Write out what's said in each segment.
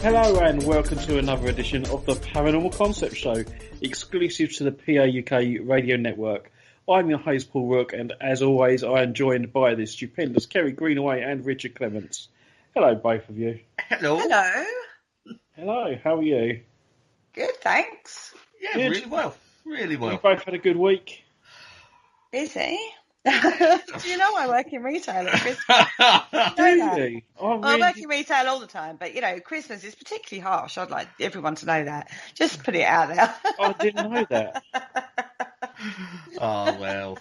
Hello and welcome to another edition of the Paranormal Concept Show, exclusive to the PA UK radio network. I'm your host Paul Rook, and as always I am joined by the stupendous Kerry Greenaway and Richard Clements. Hello both of you. Hello. Hello. Hello, how are you? Good, thanks. Yeah, Good. really well. Really well. You both had a good week? Busy. Do you know I work in retail at Christmas? Do you? I work in retail all the time, but, you know, Christmas is particularly harsh. I'd like everyone to know that. Just put it out there. I didn't know that. Oh, well.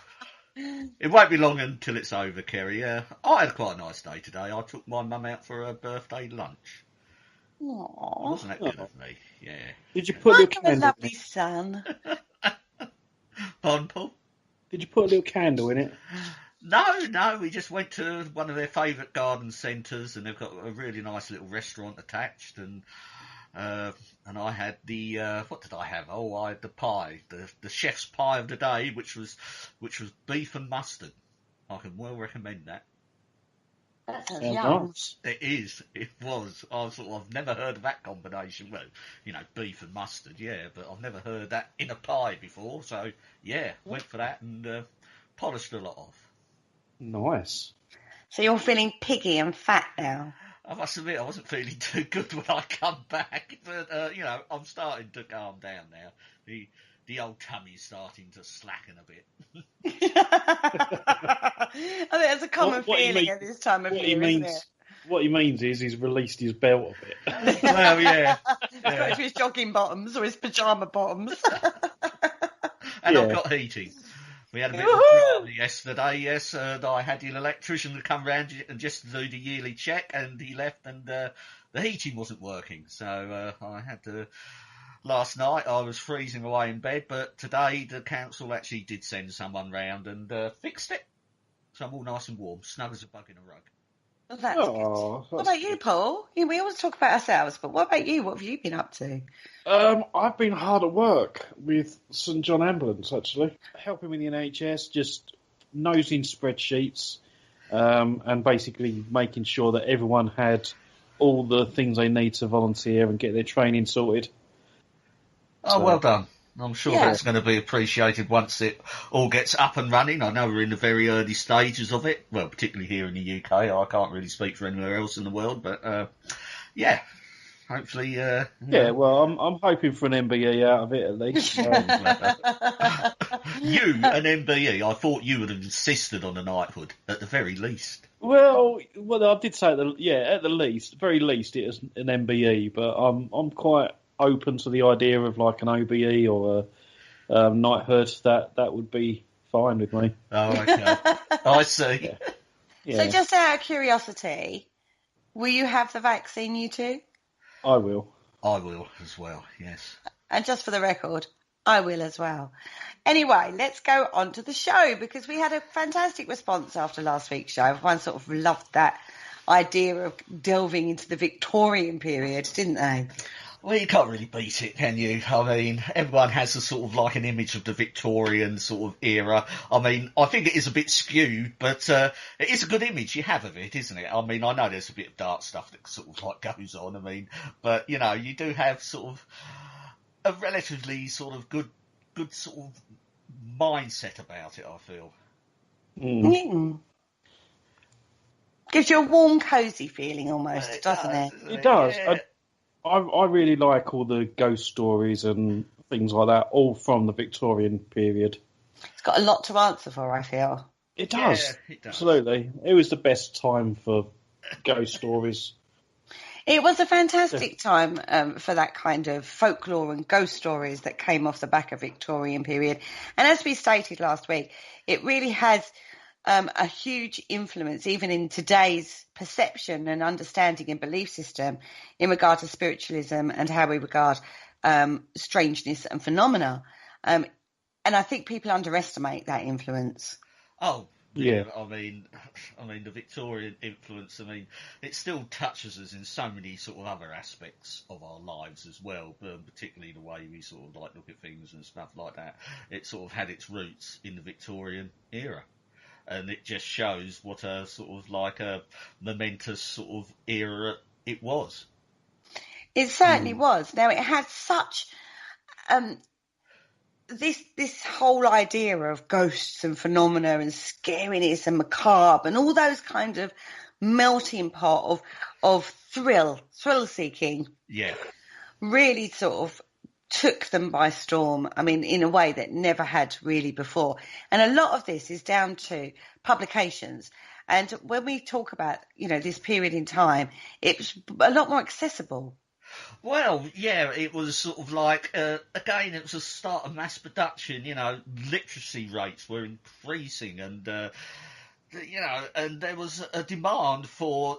It won't be long until it's over, Kerry. I had quite a nice day today. I took my mum out for her birthday lunch. Aww. Wasn't that good of me? Yeah. Did you put a little Like a candle lovely in it? son. Pardon, Paul? Did you put a little candle in it? No, we just went to one of their favourite garden centres, and they've got a really nice little restaurant attached, and I had the what did I have? Oh, I had the pie, the chef's pie of the day, which was beef and mustard. I can well recommend that. That sounds Sounds yum. nice. It was. I've never heard of that combination. Well, you know, beef and mustard, yeah, but I've never heard that in a pie before. So, yeah, went for that and polished a lot off. Nice. So you're feeling piggy and fat now. I must admit, I wasn't feeling too good when I come back, but, you know, I'm starting to calm down now. The old tummy's starting to slacken a bit. I think that's a common What he feeling mean- at this time of What year, he isn't means, it? what he means is he's released his belt a bit. Well, yeah. He's got into his jogging bottoms or his pyjama bottoms. And Yeah. I've got heating. We had a bit of a drama yesterday, yes, and I had the electrician to come round and just do the yearly check, and he left and the heating wasn't working. So I had to... Last night I was freezing away in bed, but today the council actually did send someone round and fixed it. So I'm all nice and warm, snug as a bug in a rug. Well, that's good. Oh, What about you, Paul? We always talk about ourselves, but what about you? What have you been up to? I've been hard at work with St John Ambulance, actually. Helping with the NHS, just nosing spreadsheets and basically making sure that everyone had all the things they need to volunteer and get their training sorted. Oh, well done. I'm sure Yeah. that's going to be appreciated once it all gets up and running. I know we're in the very early stages of it, well, particularly here in the UK. I can't really speak for anywhere else in the world, but yeah, hopefully... Yeah, well, I'm hoping for an MBE out of it at least. You, an MBE, I thought you would have insisted on a knighthood, at the very least. Well, I did say at the very least it is an MBE, but I'm quite open to the idea of like an OBE or a knighthood. That would be fine with me. Oh, okay. I see. Yeah. So just out of curiosity, will you have the vaccine, you two? I will. I will as well, yes. And just for the record, I will as well. Anyway, let's go on to the show because we had a fantastic response after last week's show. Everyone sort of loved that idea of delving into the Victorian period, didn't they? Well, you can't really beat it, can you? I mean, everyone has a sort of like an image of the Victorian sort of era. I mean, I think it is a bit skewed, but it is a good image you have of it, isn't it? I mean, I know there's a bit of dark stuff that sort of like goes on, I mean, but, you know, you do have sort of a relatively sort of good sort of mindset about it, I feel. Mm. Gives you a warm, cosy feeling almost, doesn't it? It does. Yeah. I really like all the ghost stories and things like that, all from the Victorian period. It's got a lot to answer for, I feel. It does. Yeah, it does. Absolutely. It was the best time for ghost stories. It was a fantastic time for that kind of folklore and ghost stories that came off the back of Victorian period. And as we stated last week, it really has a huge influence even in today's perception and understanding and belief system in regard to spiritualism and how we regard strangeness and phenomena. And I think people underestimate that influence. Oh, Yeah. I mean, the Victorian influence, I mean, it still touches us in so many sort of other aspects of our lives as well, but particularly the way we sort of like look at things and stuff like that. It sort of had its roots in the Victorian era. And it just shows what a sort of like a momentous sort of era it was. It certainly was. Now, it had such this whole idea of ghosts and phenomena and scariness and macabre and all those kind of melting pot of thrill seeking. Yeah. Really sort of took them by storm. I mean, in a way that never had really before. And a lot of this is down to publications. And when we talk about, this period in time, it was a lot more accessible. Well, yeah, it was sort of like, again, it was a start of mass production, literacy rates were increasing and, and there was a demand for,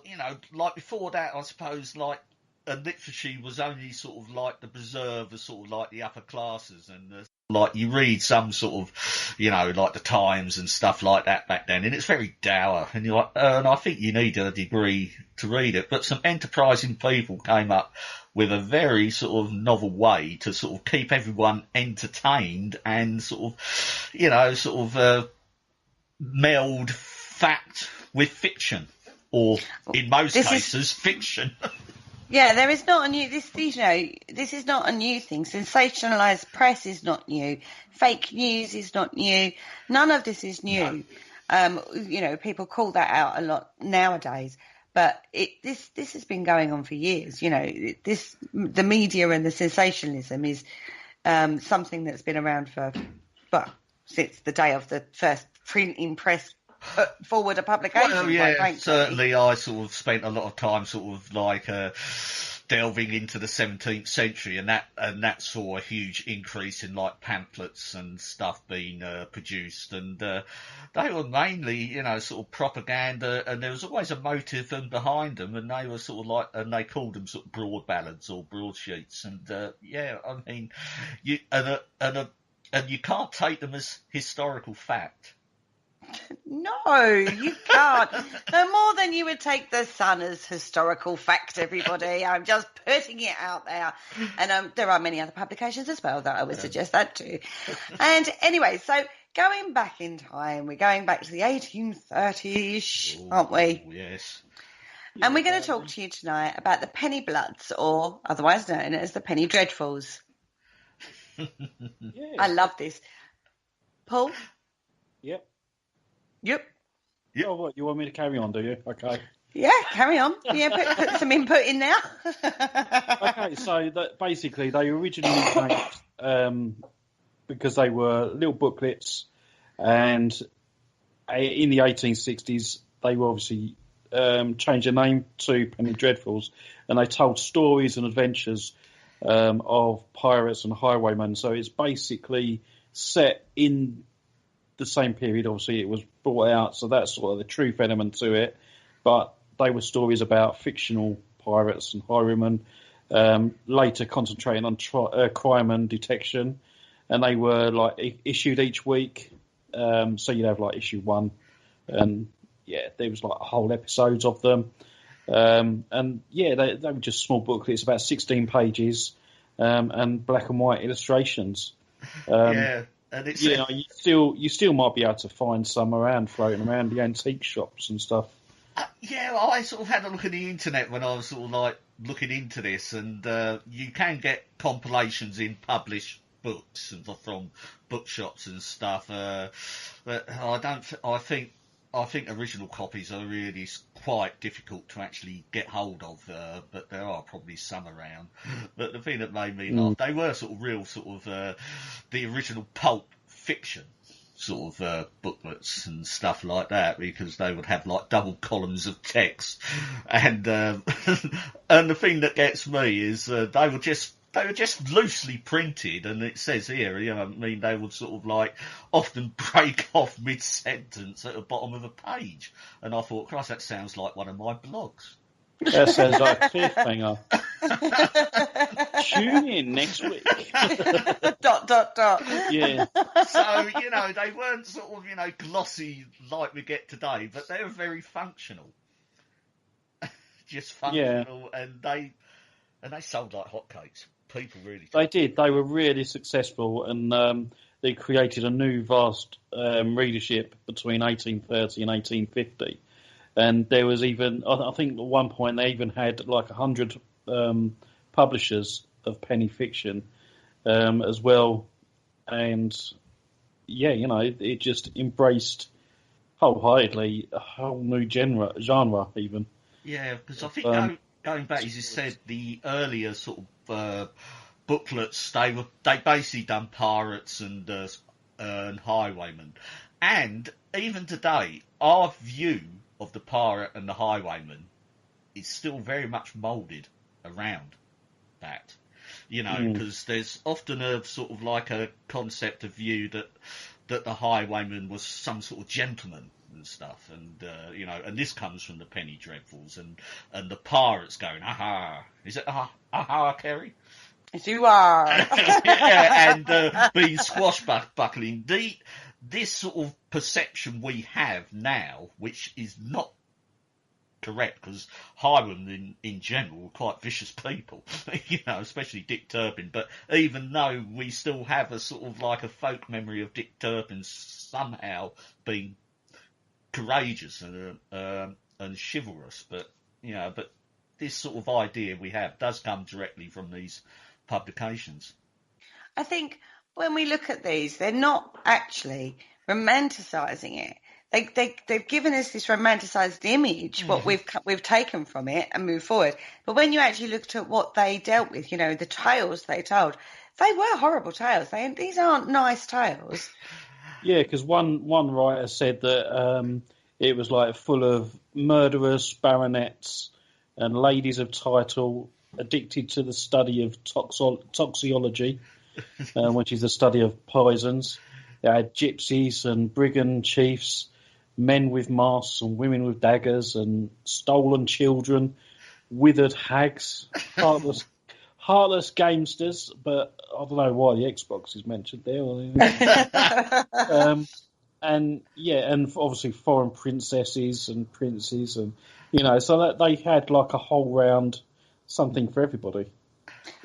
like before that, I suppose, like, literacy was only sort of like the preserve of sort of like the upper classes and like you read some sort of, like the Times and stuff like that back then, and it's very dour, and you're like, and I think you need a degree to read it, but some enterprising people came up with a very sort of novel way to sort of keep everyone entertained and sort of, meld fact with fiction, or in most cases, fiction. Yeah, there is not a new. This is not a new thing. Sensationalized press is not new. Fake news is not new. None of this is new. No. People call that out a lot nowadays, but this has been going on for years. The media and the sensationalism is something that's been around since the day of the first printing press put forward a publication. Well, yeah, certainly I sort of spent a lot of time sort of like delving into the 17th century, and that saw a huge increase in like pamphlets and stuff being produced, and they were mainly, sort of propaganda, and there was always a motive behind them, and they were sort of like, and they called them sort of broad ballads or broadsheets, and I mean, you can't take them as historical fact. No, you can't. No more than you would take the Sun as historical fact, everybody. I'm just putting it out there. And there are many other publications as well that I would suggest that too. And anyway, so going back in time, we're going back to the 1830s, aren't we? Yes. And we're going to talk to you tonight about the Penny Bloods, or otherwise known as the Penny Dreadfuls. I love this. Paul? Yep. Yep. Oh, what, you want me to carry on, do you? Okay. Yeah, carry on. Yeah, put some input in there. Okay, so basically they originally came because they were little booklets, and in the 1860s they were obviously changed their name to Penny Dreadfuls, and they told stories and adventures of pirates and highwaymen. So it's basically set in the same period. Obviously it was brought out, so that's sort of the truth element to it, but they were stories about fictional pirates and highwaymen, later concentrating on crime and detection, and they were like issued each week, so you'd have like issue 1, and there was like whole episodes of them, and they were just small booklets, about 16 pages, and black and white illustrations. And it's, you still might be able to find some floating around the antique shops and stuff. I sort of had a look at the internet when I was sort of like looking into this, and you can get compilations in published books and from bookshops and stuff. But I think original copies are really quite difficult to actually get hold of, but there are probably some around. But the thing that made me laugh, they were sort of real sort of the original pulp fiction sort of booklets and stuff like that, because they would have like double columns of text, and and the thing that gets me is they were just loosely printed, and it says here, they would sort of like often break off mid-sentence at the bottom of a page. And I thought, Christ, that sounds like one of my blogs. That sounds like a cliffhanger. Tune in next week. ... Yeah. So, they weren't sort of, glossy like we get today, but they were very functional. Just functional, and they sold like hotcakes. People really... They did. They were really successful, and they created a new vast readership between 1830 and 1850. And there was even, I think at one point they even had like 100 publishers of penny fiction as well. And yeah, it just embraced wholeheartedly a whole new genre even. Yeah, because I think going back, as you said, the earlier sort of booklets, they basically done pirates and highwaymen, and even today, our view of the pirate and the highwayman is still very much moulded around that. Because there's often a sort of like a concept of view that the highwayman was some sort of gentleman and stuff, and and this comes from the penny dreadfuls and the pirates going, aha, is it aha, Kerry? Yes, you are. Yeah, and being swashbuckling. This sort of perception we have now, which is not correct, because highwaymen in general are quite vicious people, especially Dick Turpin. But even though we still have a sort of like a folk memory of Dick Turpin somehow being courageous and chivalrous, but this sort of idea we have does come directly from these publications. I think when we look at these, they're not actually romanticising it. They've given us this romanticised image, what we've taken from it and moved forward. But when you actually looked at what they dealt with, the tales they told, they were horrible tales. These aren't nice tales. Yeah, because one writer said that it was like full of murderous baronets and ladies of title addicted to the study of toxicology, which is the study of poisons. They had gypsies and brigand chiefs, men with masks and women with daggers, and stolen children, withered hags, heartless gamesters. But I don't know why the Xbox is mentioned there. And obviously foreign princesses and princes, and so that they had like a whole round something for everybody.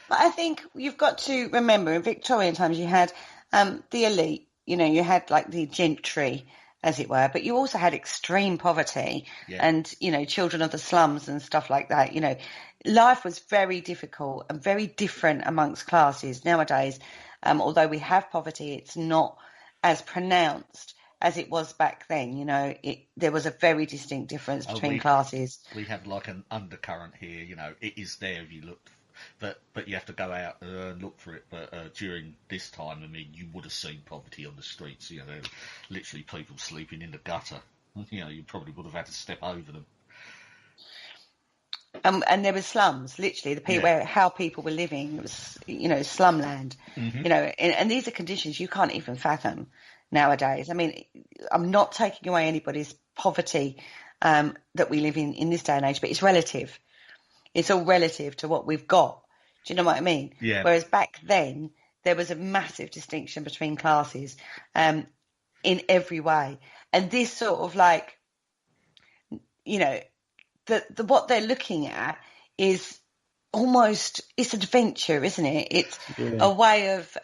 But I think you've got to remember, in Victorian times, you had the elite. You had like the gentry, as it were, but you also had extreme poverty and, children of the slums and stuff like that. Life was very difficult and very different amongst classes. Nowadays, although we have poverty, it's not as pronounced as it was back then. There was a very distinct difference between classes. We have like an undercurrent here, it is there if you look. But you have to go out and look for it. But during this time, you would have seen poverty on the streets. There were literally people sleeping in the gutter. You probably would have had to step over them. And there were slums, literally, how people were living. It was, slumland. Mm-hmm. And these are conditions you can't even fathom nowadays. I'm not taking away anybody's poverty that we live in this day and age, but it's relative. It's all relative to what we've got. Do you know what I mean? Yeah. Whereas back then, there was a massive distinction between classes in every way. And this sort of like, what they're looking at is almost, it's adventure, isn't it? It's a way of,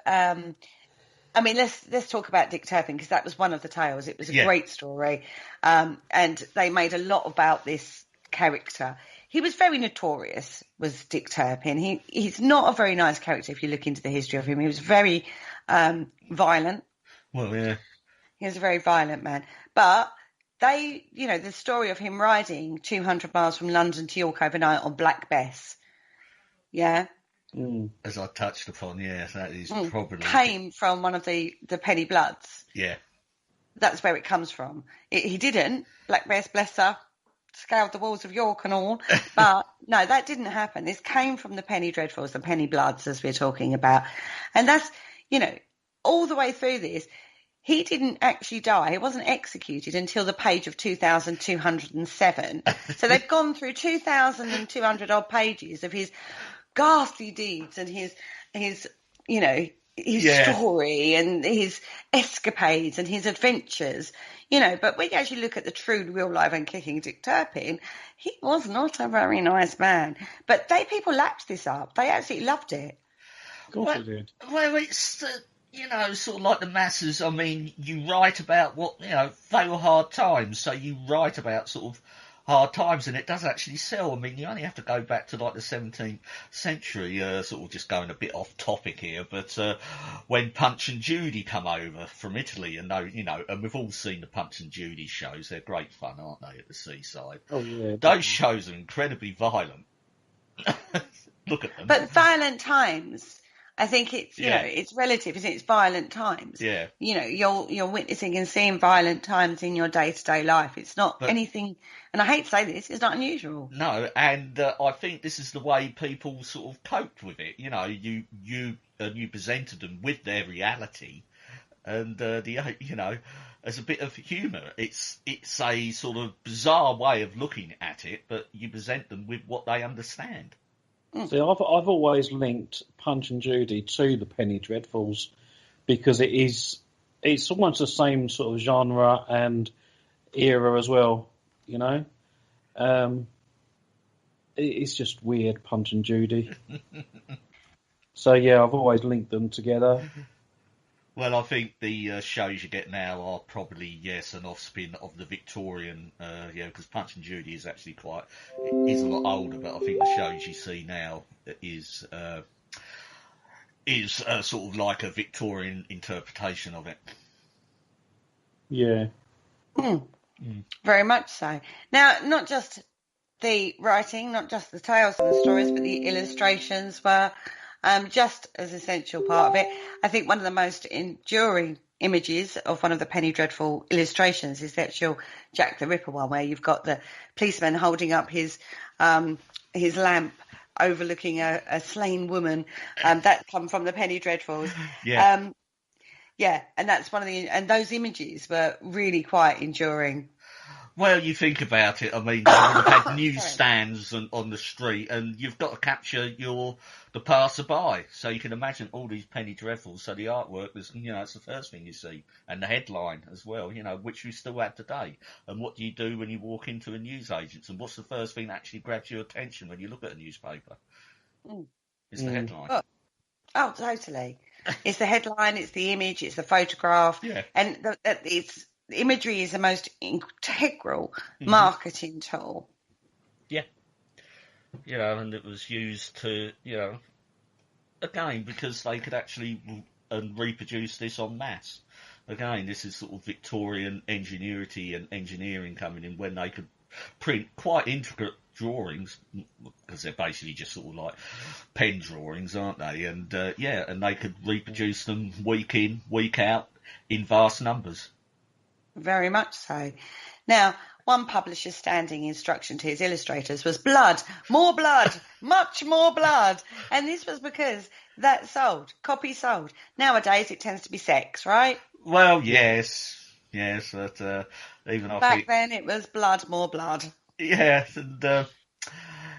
let's talk about Dick Turpin, because that was one of the tales. It was a great story. And they made a lot about this character. He was very notorious, was Dick Turpin. He's not a very nice character if you look into the history of him. He was very violent. Well, yeah. He was a very violent man. But the story of him riding 200 miles from London to York overnight on Black Bess, as I touched upon, that is probably... came from one of the Penny Bloods. Yeah. That's where it comes from. He didn't. Black Bess, bless her, scaled the walls of York and all. But no, that didn't happen. This came from the Penny Dreadfuls, the Penny Bloods, as we're talking about. And that's, all the way through this, he didn't actually die. He wasn't executed until the page of 2,207. So they've gone through 2,200 odd pages of his ghastly deeds and his story and his escapades and his adventures, but when you actually look at the true real life and kicking Dick Turpin, he was not a very nice man. But people lapped this up. They absolutely loved it. Of course they did. Well, it's, sort of like the masses. You write about what, they were hard times. So you write about sort of hard times, and it does actually sell. I mean, you only have to go back to like the 17th century, sort of just going a bit off topic here, but when Punch and Judy come over from Italy, and and we've all seen the Punch and Judy shows. They're great fun, aren't they, at the seaside? Oh yeah. Those shows are incredibly violent. Look at them. But violent times, I think it's it's relative, isn't it? It's violent times. Yeah. You're witnessing and seeing violent times in your day-to-day life. It's not anything, and I hate to say this, it's not unusual. No, and I think this is the way people sort of coped with it. You presented them with their reality, and as a bit of humour. It's a sort of bizarre way of looking at it, but you present them with what they understand. See, I've always linked Punch and Judy to the Penny Dreadfuls because it's almost the same sort of genre and era as well, It's just weird, Punch and Judy. So yeah, I've always linked them together. Well, I think the shows you get now are probably, an offspin of the Victorian, because Punch and Judy is actually is a lot older, but I think the shows you see now is sort of like a Victorian interpretation of it. Yeah. Very much so. Now, not just the writing, not just the tales and the stories, but the illustrations were just as essential part of it. I think one of the most enduring images of one of the Penny Dreadful illustrations is the actual Jack the Ripper one, where you've got the policeman holding up his lamp overlooking a slain woman. That come from the Penny Dreadfuls. Yeah. And that's and those images were really quite enduring. Well, you think about it. I mean, they would have had newsstands on the street, and you've got to capture the passerby. So you can imagine all these Penny Dreadfuls. So the artwork was, it's the first thing you see, and the headline as well. Which we still have today. And what do you do when you walk into a newsagent's? And what's the first thing that actually grabs your attention when you look at a newspaper? It's the headline. Oh, totally. It's the headline. It's the image. It's the photograph. Yeah. And the imagery is the most integral marketing tool. Yeah. And it was used to, again, because they could actually reproduce this en masse. Again, this is sort of Victorian ingenuity and engineering coming in when they could print quite intricate drawings, because they're basically just sort of like pen drawings, aren't they? And, and they could reproduce them week in, week out in vast numbers. Very much so. Now, one publisher's standing instruction to his illustrators was blood, more blood, much more blood. And this was because that copies sold. Nowadays, it tends to be sex, right? Well, yes, but even back then it was blood, more blood. Yeah, and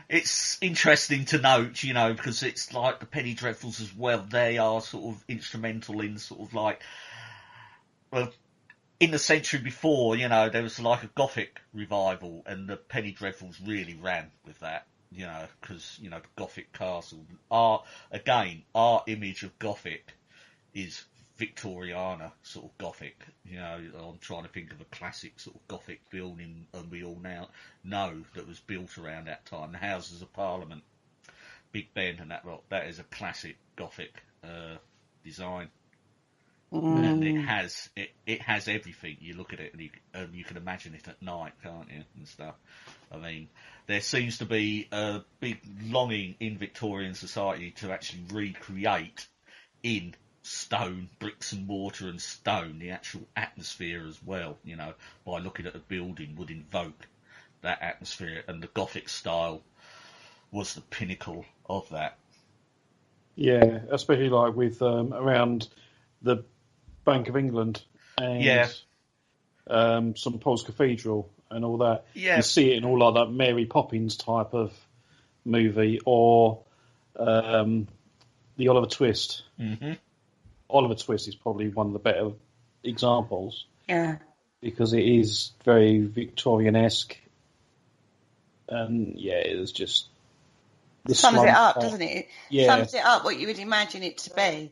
it's interesting to note, because it's like the Penny Dreadfuls as well. They are sort of instrumental in sort of like, well, in the century before, there was like a Gothic revival, and the Penny Dreadfuls really ran with that, because, the Gothic castle. Our image of Gothic is Victoriana sort of Gothic. I'm trying to think of a classic sort of Gothic building, and we all now know that was built around that time. The Houses of Parliament, Big Ben and that is a classic Gothic design. And it has everything. You look at it and you can imagine it at night, can't you, and stuff. I mean, there seems to be a big longing in Victorian society to actually recreate in stone, bricks and mortar and stone, the actual atmosphere as well, by looking at a building would invoke that atmosphere, and the Gothic style was the pinnacle of that. Yeah, especially like with around the Bank of England and St Paul's Cathedral and all that. Yeah. You see it in all like that Mary Poppins type of movie, or the Oliver Twist. Mm-hmm. Oliver Twist is probably one of the better examples. Yeah. Because it is very Victorian-esque. And it's just... Sums it up, doesn't it? Yeah. Sums it up what you would imagine it to be.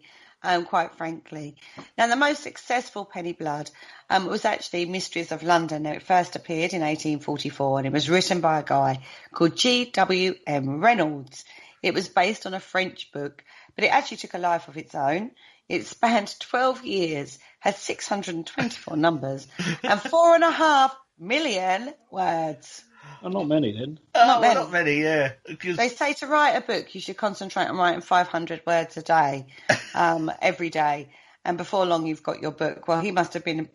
quite frankly. Now, the most successful Penny Blood was actually Mysteries of London. It first appeared in 1844, and it was written by a guy called G.W.M. Reynolds. It was based on a French book, but it actually took a life of its own. It spanned 12 years, had 624 numbers, and 4.5 million words. Oh, not many then. Not many, yeah. They say to write a book, you should concentrate on writing 500 words a day, every day. And before long, you've got your book. Well, he must have been,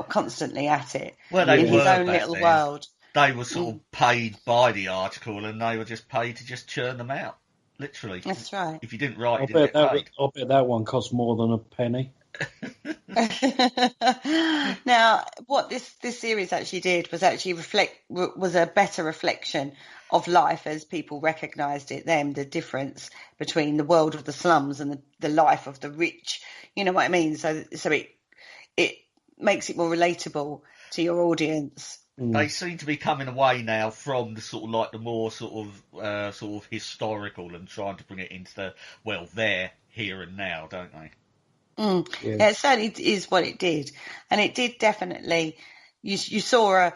constantly at it. Well, they in his own little world. They were sort of paid by the article, and they were just paid to just churn them out, literally. That's right. If you didn't write, I you didn't get paid. bet that one cost more than a penny. Now, what this series actually did was actually was a better reflection of life as people recognised it then, the difference between the world of the slums and the life of the rich. You know what I mean? So it makes it more relatable to your audience. They seem to be coming away now from the sort of like the more sort of historical and trying to bring it into the there, here and now, don't they? Yeah, it certainly is what it did, and it did definitely. You saw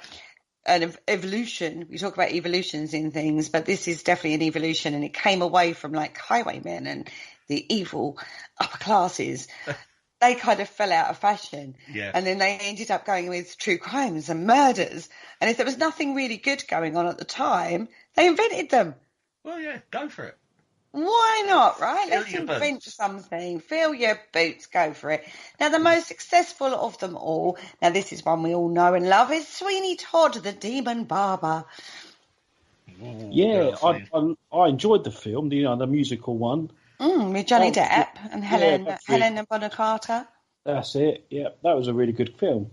an evolution. We talk about evolutions in things, but this is definitely an evolution, and it came away from like highwaymen and the evil upper classes. They kind of fell out of fashion, and then they ended up going with true crimes and murders. And if there was nothing really good going on at the time, they invented them. Well, yeah, go for it. Why not, right? Fill Let's your invent boots. something. Fill your boots, go for it. Now, the most successful of them all, now this is one we all know and love, is Sweeney Todd, the Demon Barber. Ooh, Yeah, I enjoyed the film, the musical one. With Johnny Depp and Helena Bonham Carter. That's it. Yeah, that was a really good film.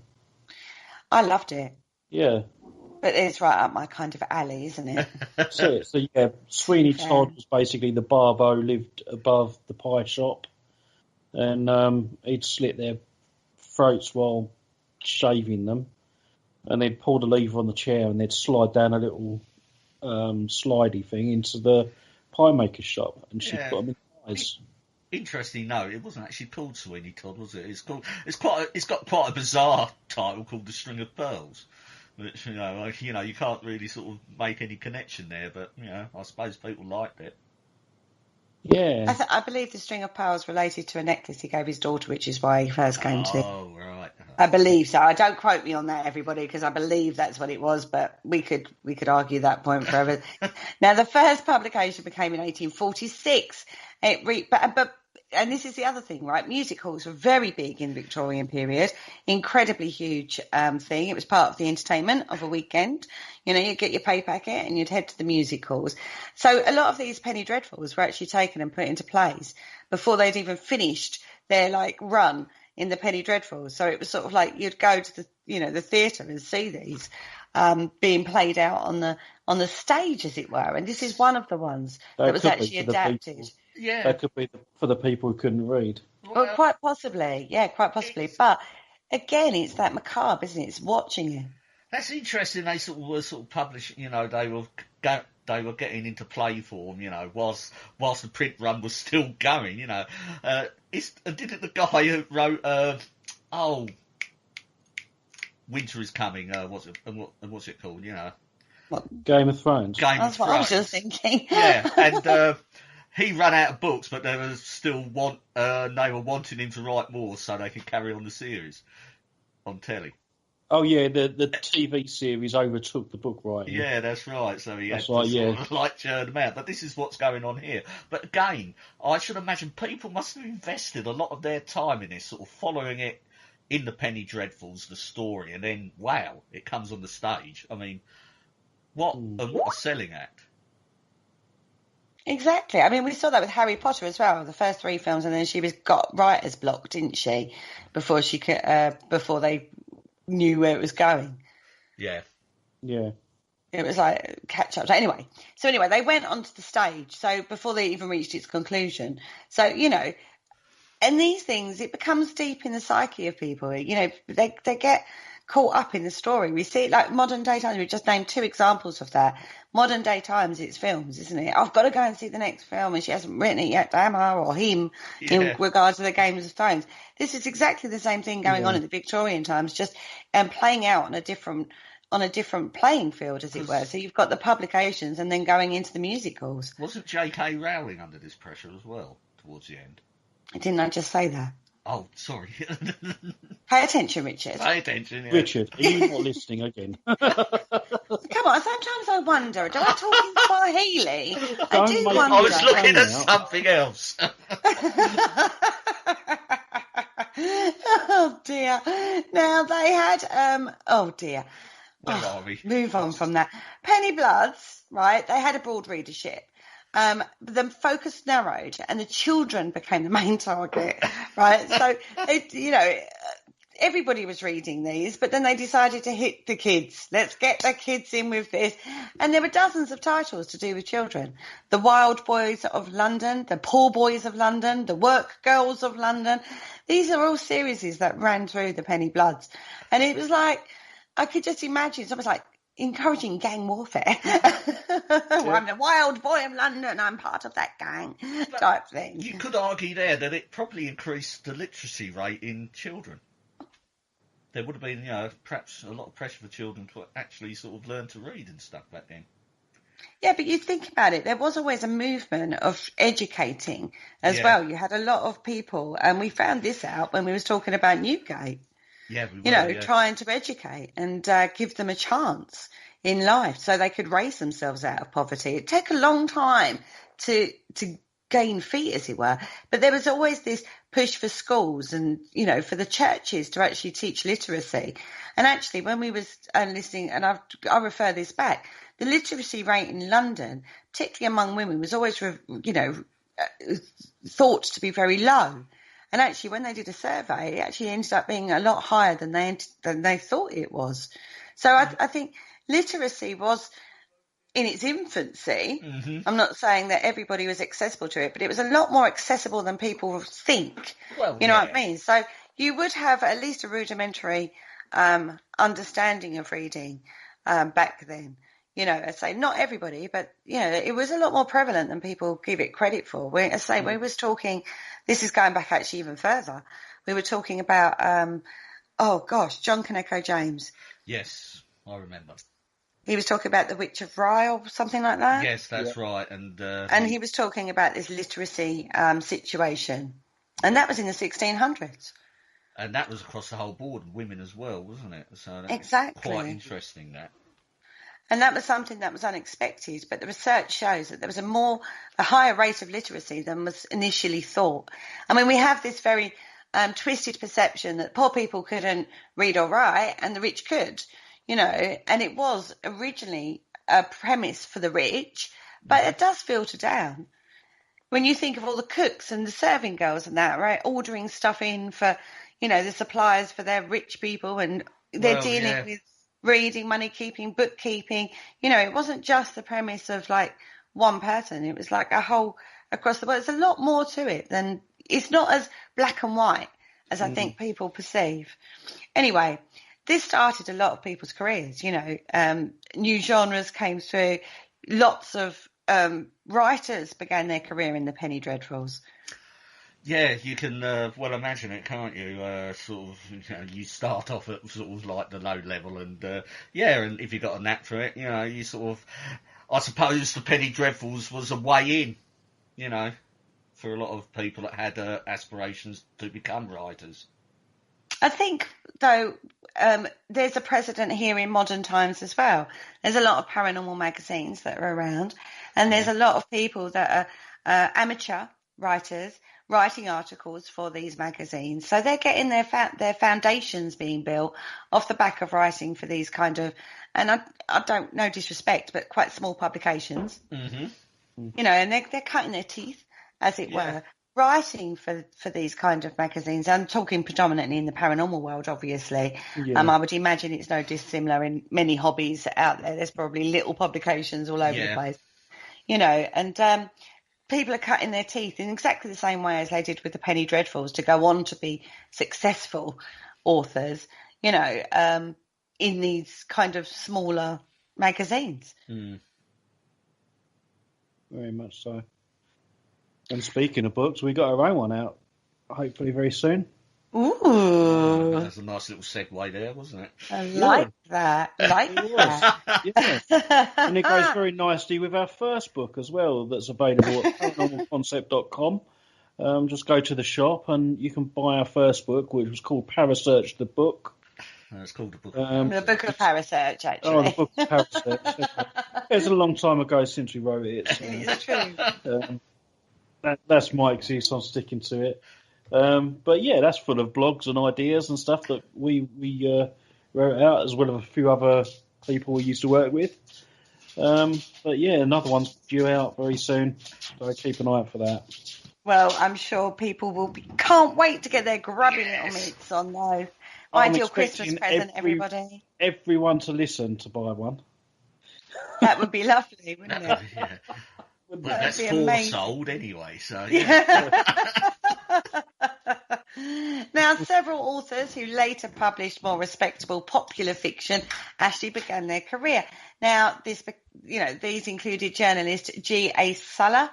I loved it. Yeah. But it's right up my kind of alley, isn't it? That's it. So yeah, Sweeney Todd was basically the barber who lived above the pie shop, and he'd slit their throats while shaving them, and they'd pull the lever on the chair and they'd slide down a little slidey thing into the pie maker's shop, and she'd put them in the eyes. Interesting. No, it wasn't actually called Sweeney Todd, was it? It's got quite a bizarre title called The String of Pearls. Which, you can't really sort of make any connection there, but, I suppose people liked it. Yeah. I believe the string of pearls related to a necklace he gave his daughter, which is why he first came to. Oh, right. I believe so. I don't quote me on that, everybody, because I believe that's what it was, but we could argue that point forever. Now, the first publication became in 1846. And this is the other thing, right? Music halls were very big in the Victorian period, incredibly huge thing. It was part of the entertainment of a weekend. You'd get your pay packet and you'd head to the music halls. So a lot of these penny dreadfuls were actually taken and put into plays before they'd even finished their run in the penny dreadfuls. So it was sort of like you'd go to the theatre and see these being played out on the stage, as it were. And this is one of the ones that was actually adapted. Yeah. That could be for the people who couldn't read. Well, quite possibly. Yeah, quite possibly. But again, it's that macabre, isn't it? It's watching it. That's interesting. They were publishing. They were getting into play form. Whilst the print run was still going. Didn't the guy who wrote Winter is Coming? What's it called? What? Game of Thrones. That's what I was just thinking. Yeah, and he ran out of books, but they were still they were wanting him to write more so they could carry on the series on telly. Oh yeah, the TV series overtook the book writing. Yeah, that's right. So he had to churn them out. But this is what's going on here. But again, I should imagine people must have invested a lot of their time in this, sort of following it in the Penny Dreadfuls, the story, and then wow, it comes on the stage. I mean, what a selling act. Exactly. I mean, we saw that with Harry Potter as well. The first 3 films, and then she got writer's block, didn't she? Before they knew where it was going. Yeah. Yeah. It was like catch up. Anyway, they went onto the stage. So before they even reached its conclusion. So and these things, it becomes deep in the psyche of people. You know, they get caught up in the story. We see it like modern day times. We just named 2 examples of that. Modern day times, it's films, isn't it? I've got to go and see the next film, and she hasn't written it yet, damn her, or him, in regards to the Games of Thrones. This is exactly the same thing going on in the Victorian times, just playing out on a different playing field, as it were. So you've got the publications and then going into the musicals. Wasn't J.K. Rowling under this pressure as well towards the end? Didn't I just say that? Oh, sorry. Pay attention, Richard. Pay attention, yeah. Richard, are you not listening again? Come on, sometimes I wonder, do I talk in Swahili? I do wonder. I was looking at something else. Oh, dear. Now, they had, oh, dear. Where are we? Move on from that. Penny Bloods, right, they had a broad readership. The focus narrowed and the children became the main target, right? So, everybody was reading these, but then they decided to hit the kids. Let's get the kids in with this. And there were dozens of titles to do with children. The Wild Boys of London, The Poor Boys of London, The Work Girls of London. These are all series that ran through the Penny Bloods. And it was like, I could just imagine, it's almost like encouraging gang warfare. Well, I'm the wild boy of London, I'm part of that gang type thing. You could argue there that it probably increased the literacy rate in children. There would have been, perhaps a lot of pressure for children to actually sort of learn to read and stuff back then. Yeah, but you think about it, there was always a movement of educating as well. You had a lot of people, and we found this out when we was talking about Newgate. Yeah, we were, trying to educate and give them a chance in life so they could raise themselves out of poverty. It took a long time to gain feet, as it were, but there was always this push for schools and, for the churches to actually teach literacy. And actually, when we was listening, and I refer this back, the literacy rate in London, particularly among women, was always, thought to be very low. And actually, when they did a survey, it actually ended up being a lot higher than they thought it was. So I think literacy was in its infancy. Mm-hmm. I'm not saying that everybody was accessible to it, but it was a lot more accessible than people think. Well, what I mean? So you would have at least a rudimentary understanding of reading back then. I say not everybody, but, it was a lot more prevalent than people give it credit for. We was talking, this is going back actually even further. We were talking about, John Kaneko James. Yes, I remember. He was talking about the Witch of Rye or something like that. Yes, that's right. And he was talking about this literacy situation. And that was in the 1600s. And that was across the whole board, women as well, wasn't it? So that exactly. was quite interesting, that. And that was something that was unexpected, but the research shows that there was a higher rate of literacy than was initially thought. I mean, we have this very twisted perception that poor people couldn't read or write and the rich could, and it was originally a premise for the rich, but it does filter down. When you think of all the cooks and the serving girls and that, right, ordering stuff in for, the suppliers for their rich people, and they're dealing with reading, money keeping, bookkeeping. It wasn't just the premise of like one person. It was like a whole across the board. There's a lot more to it than, it's not as black and white as I think people perceive. Anyway, this started a lot of people's careers, new genres came through. Lots of writers began their career in the Penny Dreadfuls. Yeah, you can well imagine it, can't you? You start off at sort of like the low level, and and if you got a knack for it, you sort of, I suppose the Penny Dreadfuls was a way in, for a lot of people that had aspirations to become writers. I think, though, there's a precedent here in modern times as well. There's a lot of paranormal magazines that are around, and there's a lot of people that are amateur writers writing articles for these magazines. So they're getting their foundations being built off the back of writing for these kind of, and I don't know disrespect, but quite small publications. Mm-hmm. And they're cutting their teeth, as it were, writing for these kind of magazines. I'm talking predominantly in the paranormal world, obviously. Yeah. I would imagine it's no dissimilar in many hobbies out there. There's probably little publications all over the place, and people are cutting their teeth in exactly the same way as they did with the Penny Dreadfuls to go on to be successful authors, in these kind of smaller magazines. Very much so. And speaking of books, we got our own one out, hopefully very soon. Ooh. That's a nice little segue there, wasn't it? I like that. Yeah. And it goes very nicely with our first book as well, that's available at paranormalconcept.com. Just go to the shop and you can buy our first book, which was called Parasearch the Book. It's called the book. The Book of Parasearch, actually. Oh, the Book of Parasearch. Okay. It was a long time ago since we wrote it. So, it's true. That's my excuse on sticking to it. But yeah, that's full of blogs and ideas and stuff that we wrote out, as well as a few other people we used to work with. But yeah, another one's due out very soon, so keep an eye out for that. Well, I'm sure people can't wait to get their grubby little mitts on those. My ideal Christmas present, everybody. Everyone to listen to buy one. That would be lovely, wouldn't it? Yeah. Well, that's amazing. sold anyway, so yeah. Now, several authors who later published more respectable popular fiction actually began their career. Now, these included journalist G.A. Sulla,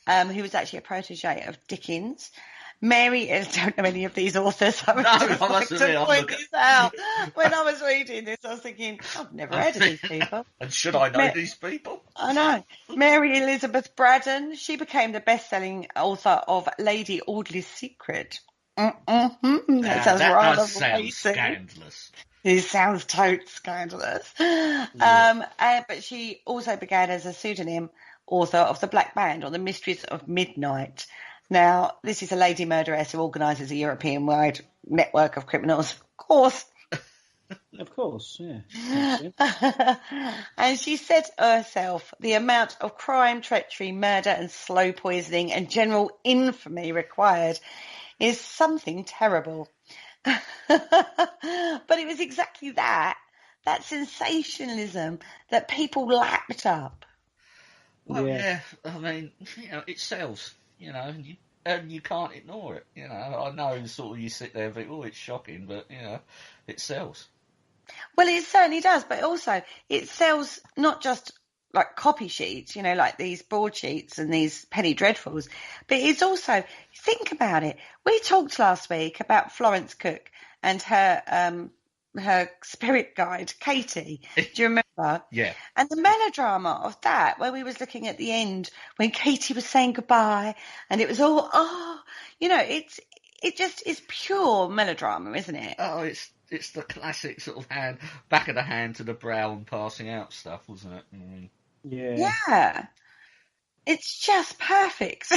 who was actually a protege of Dickens. Mary, I don't know any of these authors. I must point this out. When I was reading this, I was thinking, I've never heard of these people. And should I know these people? I know. Mary Elizabeth Braddon, she became the best-selling author of Lady Audley's Secret. That sounds rather scandalous. It sounds totes scandalous. Yeah. But she also began as a pseudonym author of The Black Band or The Mysteries of Midnight. Now, this is a lady murderess who organises a European-wide network of criminals, of course. Of course, yeah. And she said herself, the amount of crime, treachery, murder and slow poisoning and general infamy required is something terrible. But it was exactly that sensationalism that people lapped up. Well, yeah, I mean, it sells. And you can't ignore it. I know sort of you sit there and think, oh, it's shocking, but, it sells. Well, it certainly does, but also it sells not just like copy sheets, like these broadsheets and these penny dreadfuls, but it's also, think about it. We talked last week about Florence Cook and her spirit guide, Katie. Do you remember? Yeah. And the melodrama of that, where we was looking at the end when Katie was saying goodbye, and it was all, it just is pure melodrama, isn't it? Oh, it's the classic sort of back of the hand to the brow and passing out stuff, wasn't it? Yeah. It's just perfect.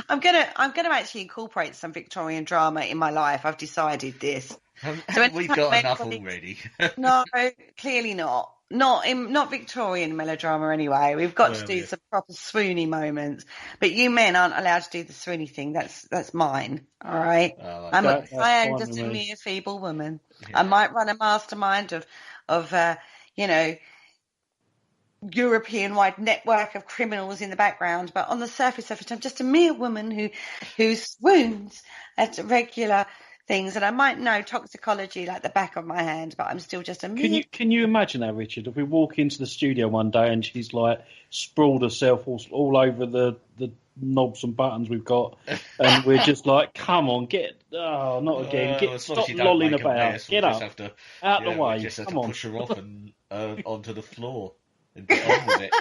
I'm gonna actually incorporate some Victorian drama in my life. I've decided this. Have we got enough already? No, clearly not. Not Victorian melodrama anyway. We've got to do some proper swoony moments. But you men aren't allowed to do the swoony thing. That's mine. All right. I am just a mere feeble woman. Yeah. I might run a mastermind of European-wide network of criminals in the background, but on the surface of it, I'm just a mere woman who swoons at regular things, and I might know toxicology like the back of my hand, but I'm still just a mere... Can you imagine that, Richard? If we walk into the studio one day and she's like sprawled herself all over the knobs and buttons we've got, and we're just like, come on, not again, stop lolling about, get up, out the way, just have come to on. Push her off and onto the floor. And get on with it.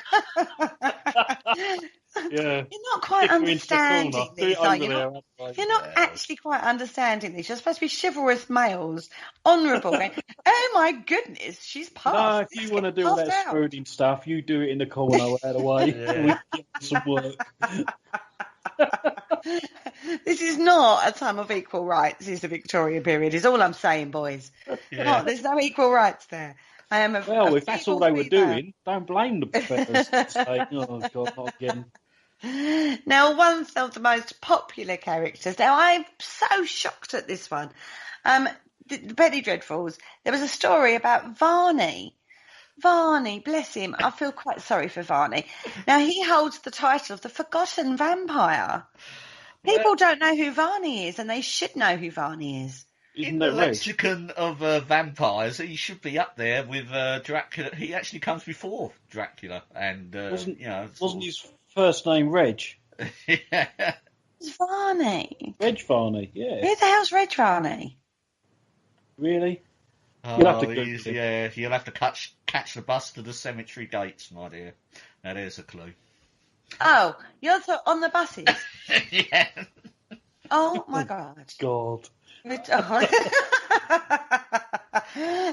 Yeah. You're not quite understanding this, are you? You're not Yeah. actually quite understanding this. You're supposed to be chivalrous males, honourable. Going, oh my goodness, she's passed. No, if you want to do all that spooning stuff, you do it in the corner out of the way. We get some work. This is not a time of equal rights. This is the Victorian period. Is all I'm saying, boys. Yeah. There's no equal rights there. If that's all they were doing, don't blame the professors. Oh, God, not again. Now, one of the most popular characters. Now, I'm so shocked at this one. The Penny Dreadfuls, there was a story about Varney. Varney, bless him. I feel quite sorry for Varney. Now, he holds the title of the Forgotten Vampire. People don't know who Varney is, and they should know who Varney is. Isn't In the that Reg? lexicon of vampires, he should be up there with Dracula. He actually comes before Dracula, and Wasn't his first name Reg? yeah. It's Varney. Reg Varney, yeah. Who the hell's Reg Varney? Really? You'll have to you'll have to catch the bus to the cemetery gates, my dear. Now there's a clue. Oh, you're on the buses? Yeah. Oh, my God. God.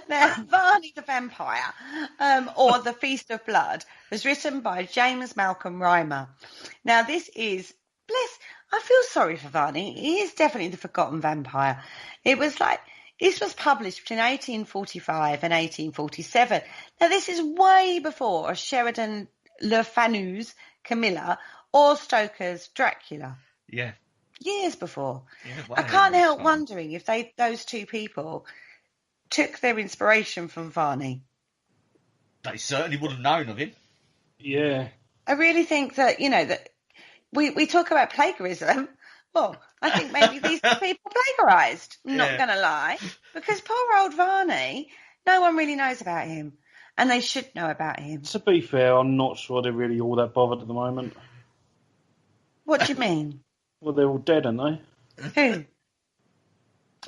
Now, Varney the Vampire, or The Feast of Blood, was written by James Malcolm Rymer. Now, this is, I feel sorry for Varney. He is definitely the forgotten vampire. This was published between 1845 and 1847. Now, this is way before Sheridan Le Fanu's Camilla or Stoker's Dracula. Yeah. Years before. Yeah, I can't help wondering if those two people took their inspiration from Varney. They certainly would have known of him. Yeah. I really think that, that we talk about plagiarism. Well, I think maybe these people plagiarised, not going to lie, because poor old Varney, no one really knows about him, and they should know about him. To be fair, I'm not sure they're really all that bothered at the moment. What do you mean? Well, they're all dead, aren't they? Who?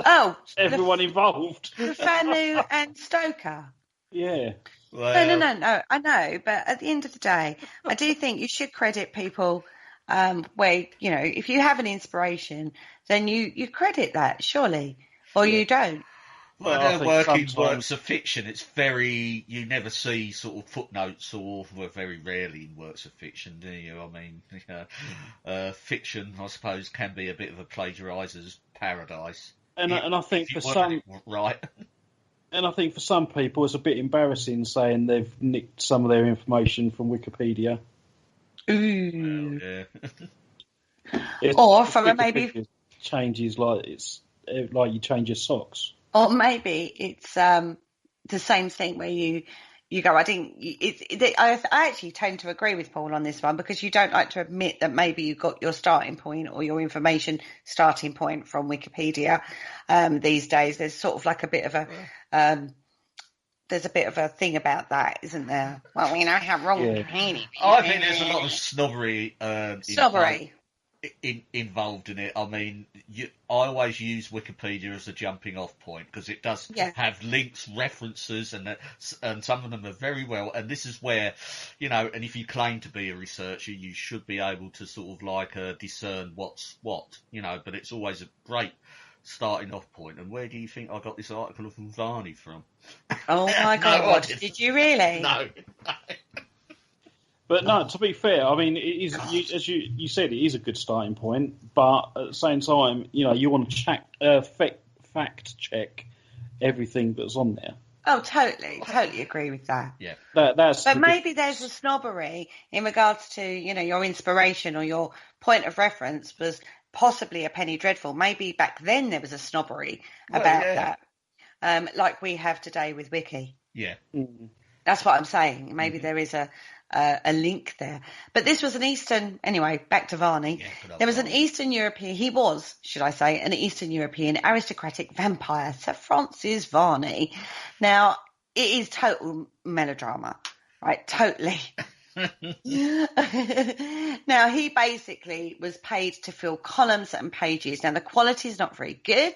Oh. Everyone involved. Fanu and Stoker. Yeah. Well, No. I know, but at the end of the day, I do think you should credit people where, if you have an inspiration, then you credit that, surely, or you don't. Well, they're working works of fiction. It's you never see sort of footnotes very rarely in works of fiction, do you? I mean, fiction, I suppose, can be a bit of a plagiariser's paradise. And I think for some... Right. And I think for some people it's a bit embarrassing saying they've nicked some of their information from Wikipedia. Ooh. Well, yeah. Or from maybe... Changes like you change your socks. Or maybe it's the same thing where you go, I actually tend to agree with Paul on this one, because you don't like to admit that maybe you got your starting point or your information starting point from Wikipedia. These days, there's sort of like a bit of there's a bit of a thing about that, isn't there? Well, we know how wrong Wikipedia is. I think there's a lot of snobbery. Snobbery. Involved in it. I mean, I always use Wikipedia as a jumping off point, because it does have links, references, and some of them are very well. And this is where, and if you claim to be a researcher, you should be able to sort of discern what's what, but it's always a great starting off point. And where do you think I got this article from Varney from? Oh my God, did you really? No. But no, to be fair, I mean, it is, as you said, it is a good starting point. But at the same time, you want to fact check everything that's on there. Oh, totally agree with that. Yeah, but maybe there's a snobbery in regards to your inspiration or your point of reference was possibly a penny dreadful. Maybe back then there was a snobbery about that, like we have today with Wiki. Yeah, that's what I'm saying. Maybe there is a link there. But this was anyway, back to Varney. Yeah, there was an Eastern European, he was, should I say, an Eastern European aristocratic vampire, Sir Francis Varney. Now, it is total melodrama, right? Totally. Now, he basically was paid to fill columns and pages. Now, the quality is not very good,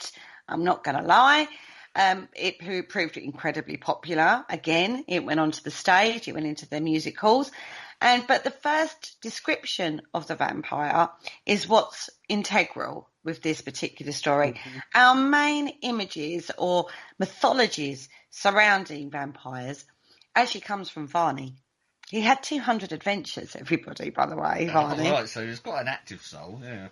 I'm not going to lie. It proved incredibly popular. Again, it went onto the stage, it went into the music halls. But the first description of the vampire is what's integral with this particular story. Mm-hmm. Our main images or mythologies surrounding vampires actually comes from Varney. He had 200 adventures, everybody, by the way, Varney. Oh, right, so he's got an active soul, yeah.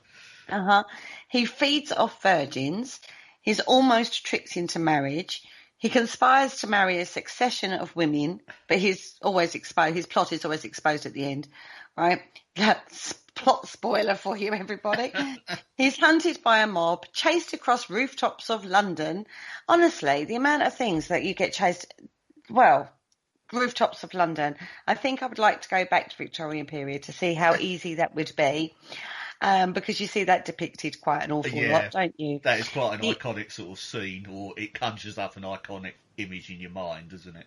Uh-huh. He feeds off virgins. He's almost tricked into marriage. He conspires to marry a succession of women, but he's always exposed. His plot is always exposed at the end, right? That's plot spoiler for you, everybody. He's hunted by a mob, chased across rooftops of London. Honestly, the amount of things that you get chased, well, rooftops of London. I think I would like to go back to Victorian period to see how easy that would be, because you see that depicted quite an awful lot, don't you? That is quite an iconic sort of scene, or it conjures up an iconic image in your mind, doesn't it?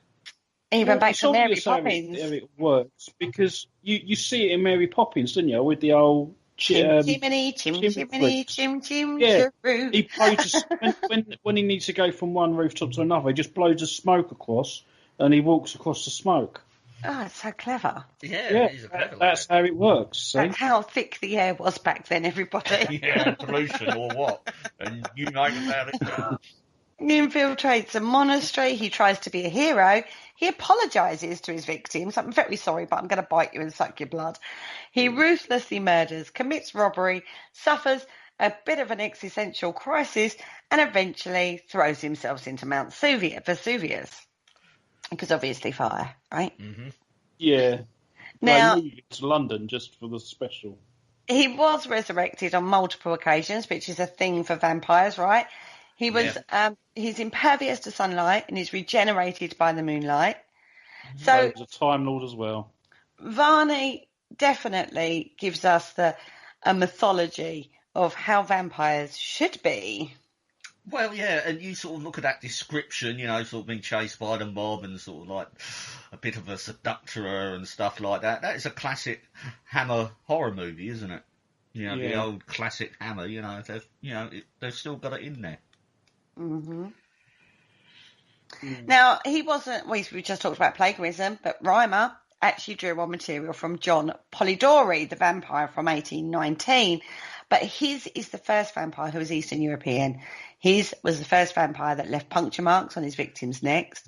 Even back it's to Mary obvious how Poppins. it works, because you see it in Mary Poppins, don't you, with the old Chimney, chimney, flicks. chim, chim, Yeah, chiroo. he blows when he needs to go from one rooftop to another, he just blows the smoke across, and he walks across the smoke. Oh, it's so clever. Yeah, he's a clever that's how it works. See? That's how thick the air was back then, everybody. Yeah, pollution or what? And you know about it. He infiltrates a monastery. He tries to be a hero. He apologises to his victims. I'm very sorry, but I'm going to bite you and suck your blood. He ruthlessly murders, commits robbery, suffers a bit of an existential crisis, and eventually throws himself into Mount Vesuvius. Because obviously fire, right? Mm-hmm. Yeah. Now, moved to London just for the special. he was resurrected on multiple occasions, which is a thing for vampires, right? He was, he's impervious to sunlight and is regenerated by the moonlight. So he was a Time Lord as well. Varney definitely gives us a mythology of how vampires should be. Well, yeah, and you sort of look at that description, you know, sort of being chased by the mob and sort of like a bit of a seductor and stuff like that. That is a classic Hammer horror movie, isn't it? You know, the old classic Hammer. You know, they've still got it in there. Mm-hmm. Now, he wasn't, we just talked about plagiarism, but Reimer actually drew on material from John Polidori, the vampire from 1819. But his is the first vampire who was Eastern European. His was the first vampire that left puncture marks on his victims' necks.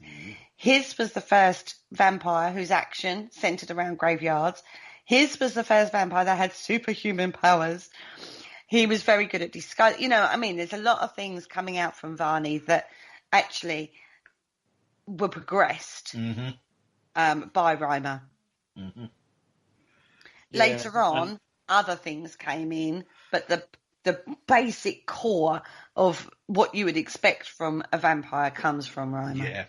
His was the first vampire whose action centred around graveyards. His was the first vampire that had superhuman powers. He was very good at disguise. You know, I mean, there's a lot of things coming out from Varney that actually were progressed by Reimer. Mm-hmm. Later on, other things came in, but the basic core of what you would expect from a vampire comes from Reimer.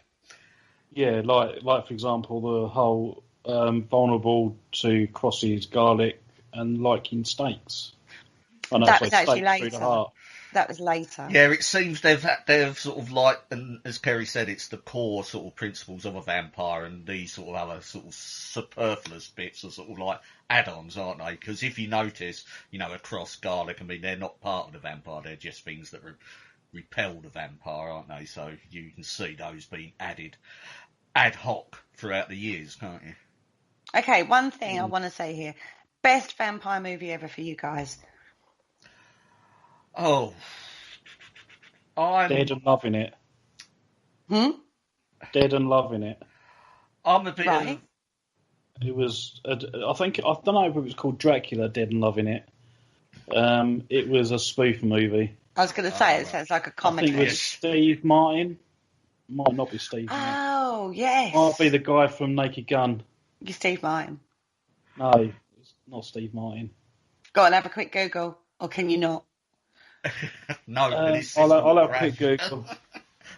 Yeah, like for example, the whole vulnerable to crosses, garlic, and liking steaks. That was actually later. That was later. Yeah, it seems they've sort of like, and as Kerry said, it's the core sort of principles of a vampire, and these sort of other sort of superfluous bits are sort of like add-ons, aren't they? Because if you notice, you know, across garlic, I mean, they're not part of the vampire; they're just things that repel the vampire, aren't they? So you can see those being added ad hoc throughout the years, can't you? Okay, one thing I want to say here: best vampire movie ever for you guys. Oh, I'm Dead and Loving It. Dead and Loving It. I'm a bit of... It was, I don't know if it was called Dracula, Dead and Loving It. It was a spoof movie. I was going to say, it sounds like a comedy. I think it was Steve Martin. Might not be Steve Martin. Oh, yes. Might be the guy from Naked Gun. You're Steve Martin. No, it's not Steve Martin. Go on, have a quick Google. Or can you not? No, I'll have a quick Google.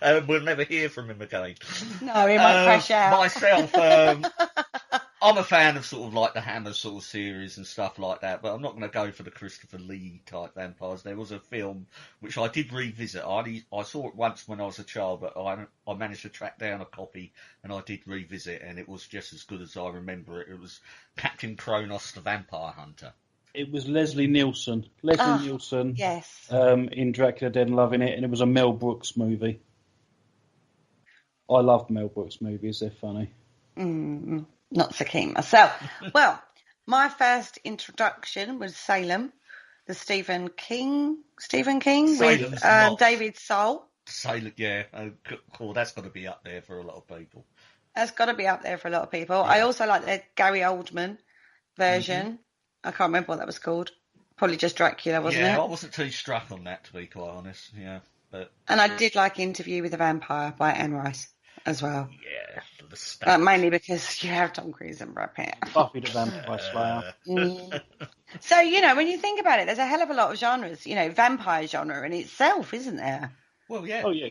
We'll never hear from him again. No, he might crash out. Myself, I'm a fan of sort of like the Hammer sort of series and stuff like that, but I'm not going to go for the Christopher Lee type vampires. There was a film which I did revisit. I saw it once when I was a child, but I managed to track down a copy and I did revisit, and it was just as good as I remember it. It was Captain Kronos the Vampire Hunter. It was Leslie Nielsen. Nielsen. Yes. In Dracula, Dead and Loving It, and it was a Mel Brooks movie. I love Mel Brooks movies. They're funny. Not so keen myself. Well, my first introduction was Salem, the Stephen King with David Soul. Salem, yeah. Cool. That's got to be up there for a lot of people. That's got to be up there for a lot of people. Yeah. I also like the Gary Oldman version. I can't remember what that was called. Probably just Dracula, wasn't it? Yeah, I wasn't too struck on that, to be quite honest. Yeah, but and I did like Interview with a Vampire by Anne Rice as well. Yeah, the stuff. Mainly because you have Tom Cruise and Brad Pitt. Buffy the Vampire Slayer. So, you know, when you think about it, there's a hell of a lot of genres. You know, vampire genre in itself, isn't there? Well, yeah. Oh, yeah,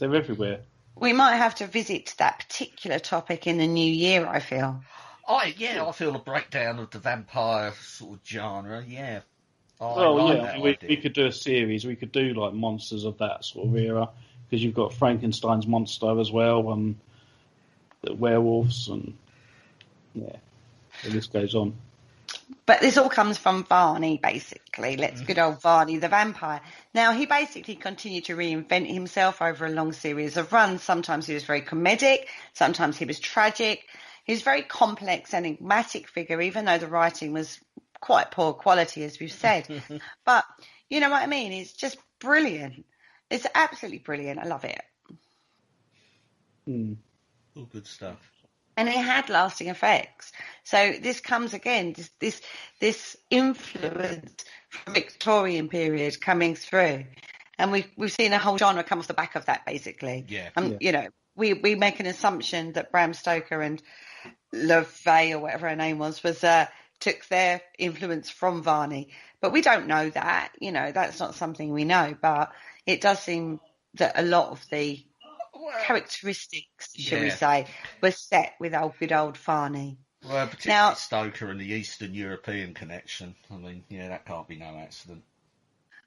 they're everywhere. We might have to visit that particular topic in the new year, I feel. I feel a breakdown of the vampire sort of genre. Yeah, I Well, like yeah, that we idea. could do a series. We could do like monsters of that sort of era, because you've got Frankenstein's monster as well, and the werewolves, and yeah, the list goes on. But this all comes from Varney, basically. Let's good old Varney, the vampire. Now, he basically continued to reinvent himself over a long series of runs. Sometimes he was very comedic, sometimes he was tragic. He was a very complex, enigmatic figure, even though the writing was quite poor quality, as we've said. But you know what I mean? It's just brilliant. It's absolutely brilliant. I love it. All good stuff. And it had lasting effects. So this comes again, this influence from Victorian period coming through, and we've seen a whole genre come off the back of that, basically. Yeah. You know, we make an assumption that Bram Stoker and LaVey, or whatever her name was took their influence from Varney, but we don't know that. You know, that's not something we know. But it does seem that a lot of the characteristics, shall we say, were set with good old Varney. Well, particularly Stoker and the Eastern European connection. I mean, yeah, that can't be no accident.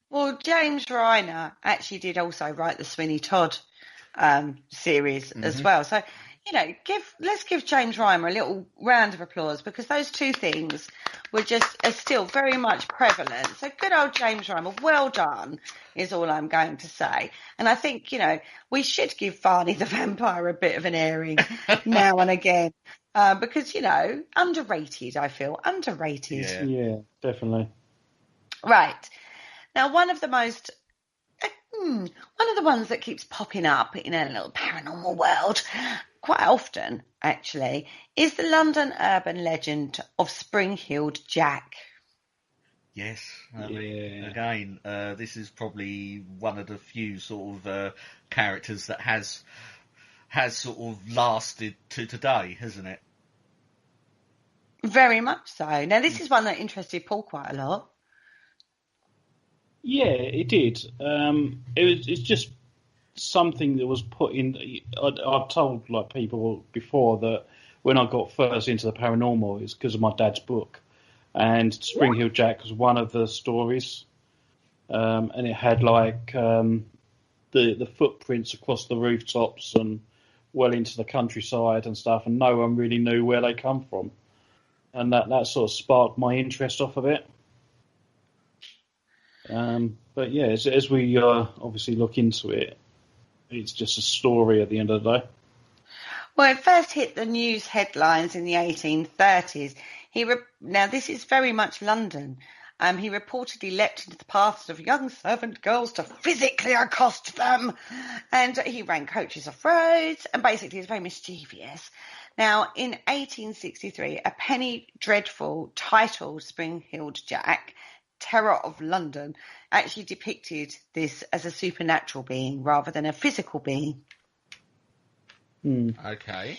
Well, James Reiner actually did also write the Sweeney Todd series as well. So, you know, let's give James Reiner a little round of applause, because those two things are still very much prevalent. So good old James Reiner, well done, is all I'm going to say. And I think, you know, we should give Varney the vampire a bit of an airing now and again, because, you know, underrated, I feel, underrated. Yeah, definitely. Right. Now, one of the ones that keeps popping up in a little paranormal world quite often, actually, is the London urban legend of Spring-Heeled Jack. Yes, I mean, again, this is probably one of the few sort of characters that has sort of lasted to today, hasn't it? Very much so. Now, this is one that interested Paul quite a lot. Yeah, it did. It's just something that was put in. I've told like people before that when I got first into the paranormal, it's because of my dad's book, and Spring-Heeled Jack was one of the stories, and it had like the footprints across the rooftops and well into the countryside and stuff, and no one really knew where they come from, and that sort of sparked my interest off of it. But yeah, as we obviously look into it, it's just a story at the end of the day. Well, it first hit the news headlines in the 1830s. Now, this is very much London. He reportedly leapt into the paths of young servant girls to physically accost them. And he ran coaches off roads, and basically is very mischievous. Now, in 1863, a penny dreadful titled Spring-Heeled Jack, Terror of London, actually depicted this as a supernatural being rather than a physical being. Okay,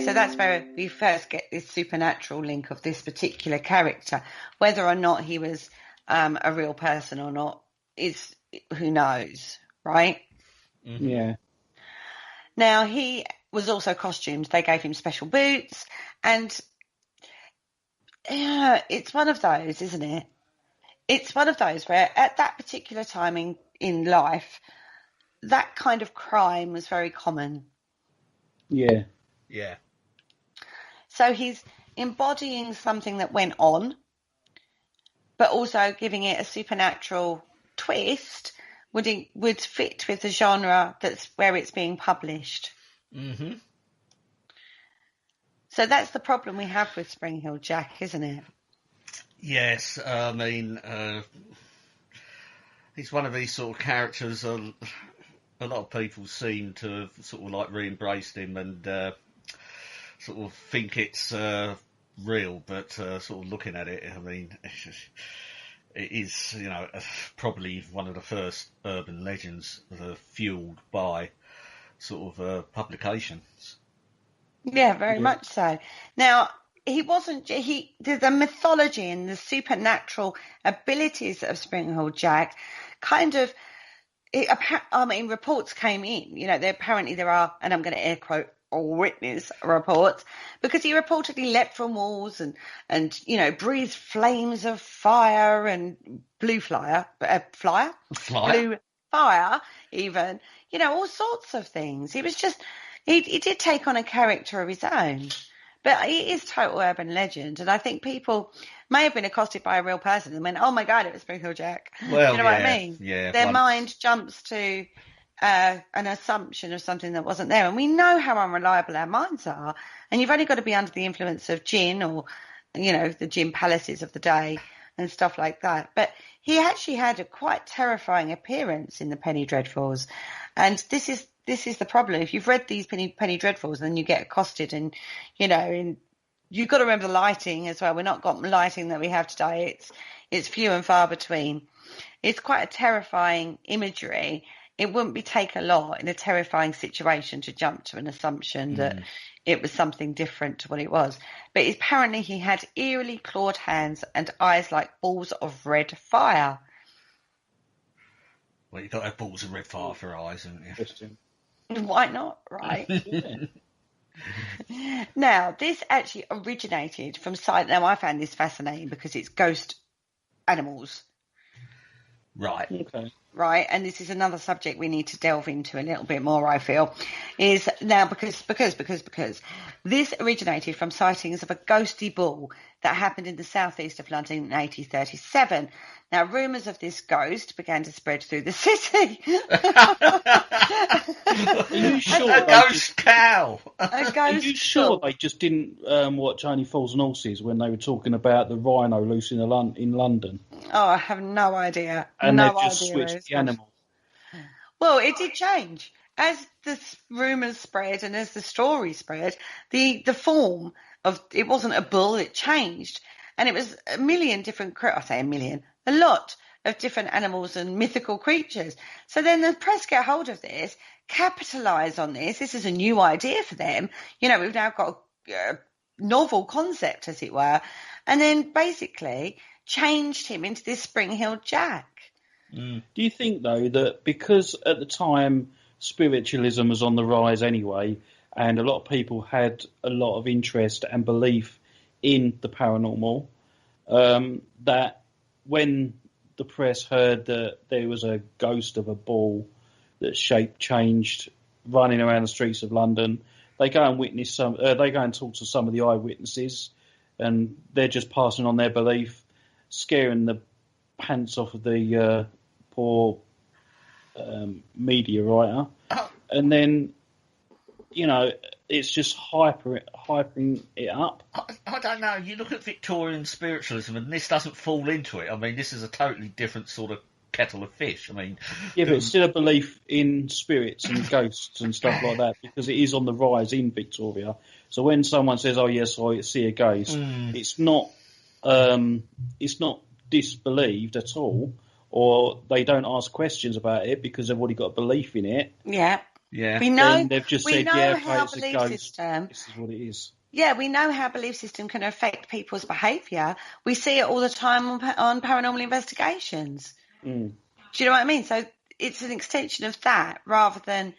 so that's where we first get this supernatural link of this particular character. Whether or not he was a real person or not is who knows, right? Yeah. Now, he was also costumed. They gave him special boots, and it's one of those, isn't it? It's one of those where at that particular time in life, that kind of crime was very common. Yeah. Yeah. So he's embodying something that went on, but also giving it a supernatural twist would fit with the genre that's where it's being published. So that's the problem we have with Spring-Heeled Jack, isn't it? Yes, I mean, he's one of these sort of characters. A lot of people seem to have sort of like re-embraced him and sort of think it's real, but sort of looking at it, I mean, it is, you know, probably one of the first urban legends fueled by sort of publications. Yeah, very much so. Now, the mythology and the supernatural abilities of Spring-Heeled Jack kind of reports came in. Apparently there are, and I'm going to air quote, witness reports, because he reportedly leapt from walls and breathed flames of fire and blue fire, blue fire, even, all sorts of things. He was just, he did take on a character of his own, but it is total urban legend. And I think people may have been accosted by a real person and went, "Oh my God, it was Spring Hill Jack." Well, you know what I mean? Yeah. Their mind jumps to an assumption of something that wasn't there. And we know how unreliable our minds are. And you've only got to be under the influence of gin or, the gin palaces of the day and stuff like that. But he actually had a quite terrifying appearance in the Penny Dreadfuls. And this is the problem. If you've read these Penny Dreadfuls, then you get accosted and, you've got to remember the lighting as well. We're not got lighting that we have today. It's few and far between. It's quite a terrifying imagery. It wouldn't take a lot in a terrifying situation to jump to an assumption that it was something different to what it was. But apparently he had eerily clawed hands and eyes like balls of red fire. Well, you've got to have balls of red fire for eyes, haven't you? Why not, right? Now, this actually originated from Now, I found this fascinating because it's ghost animals. Right. Okay. Right, and this is another subject we need to delve into a little bit more, I feel, is now because this originated from sightings of a ghosty bull that happened in the southeast of London in 1837. Now, rumours of this ghost began to spread through the city. Are you sure a ghost cow? Are you sure they just didn't watch Only Fools and Horses when they were talking about the rhino loose in London? Oh, I have no idea. And no they've just switched the animal. Well, it did change. As the rumours spread and as the story spread, the form of it wasn't a bull, it changed. And it was a million different, I say a million, a lot of different animals and mythical creatures. So then the press get hold of this, capitalise on this. This is a new idea for them. We've now got a novel concept, as it were, and then basically changed him into this Spring Hill Jack. Do you think, though, that because at the time spiritualism was on the rise anyway, and a lot of people had a lot of interest and belief in the paranormal, that when the press heard that there was a ghost of a bull that shape changed running around the streets of London, they go and witness they go and talk to some of the eyewitnesses, and they're just passing on their belief, scaring the pants off of the poor media writer, and then it's just hyping it up. I don't know. You look at Victorian spiritualism, and this doesn't fall into it. I mean, this is a totally different sort of kettle of fish. I mean, yeah, but it's still a belief in spirits and ghosts and stuff like that, because it is on the rise in Victoria. So when someone says, "Oh yes, I see a ghost," it's not disbelieved at all, or they don't ask questions about it because they've already got a belief in it. Yeah. Yeah. We know. Then they've just said, "Yeah, okay, it's a ghost. System, this is what it is." Yeah, we know how belief system can affect people's behaviour. We see it all the time on paranormal investigations. Do you know what I mean? So it's an extension of that rather than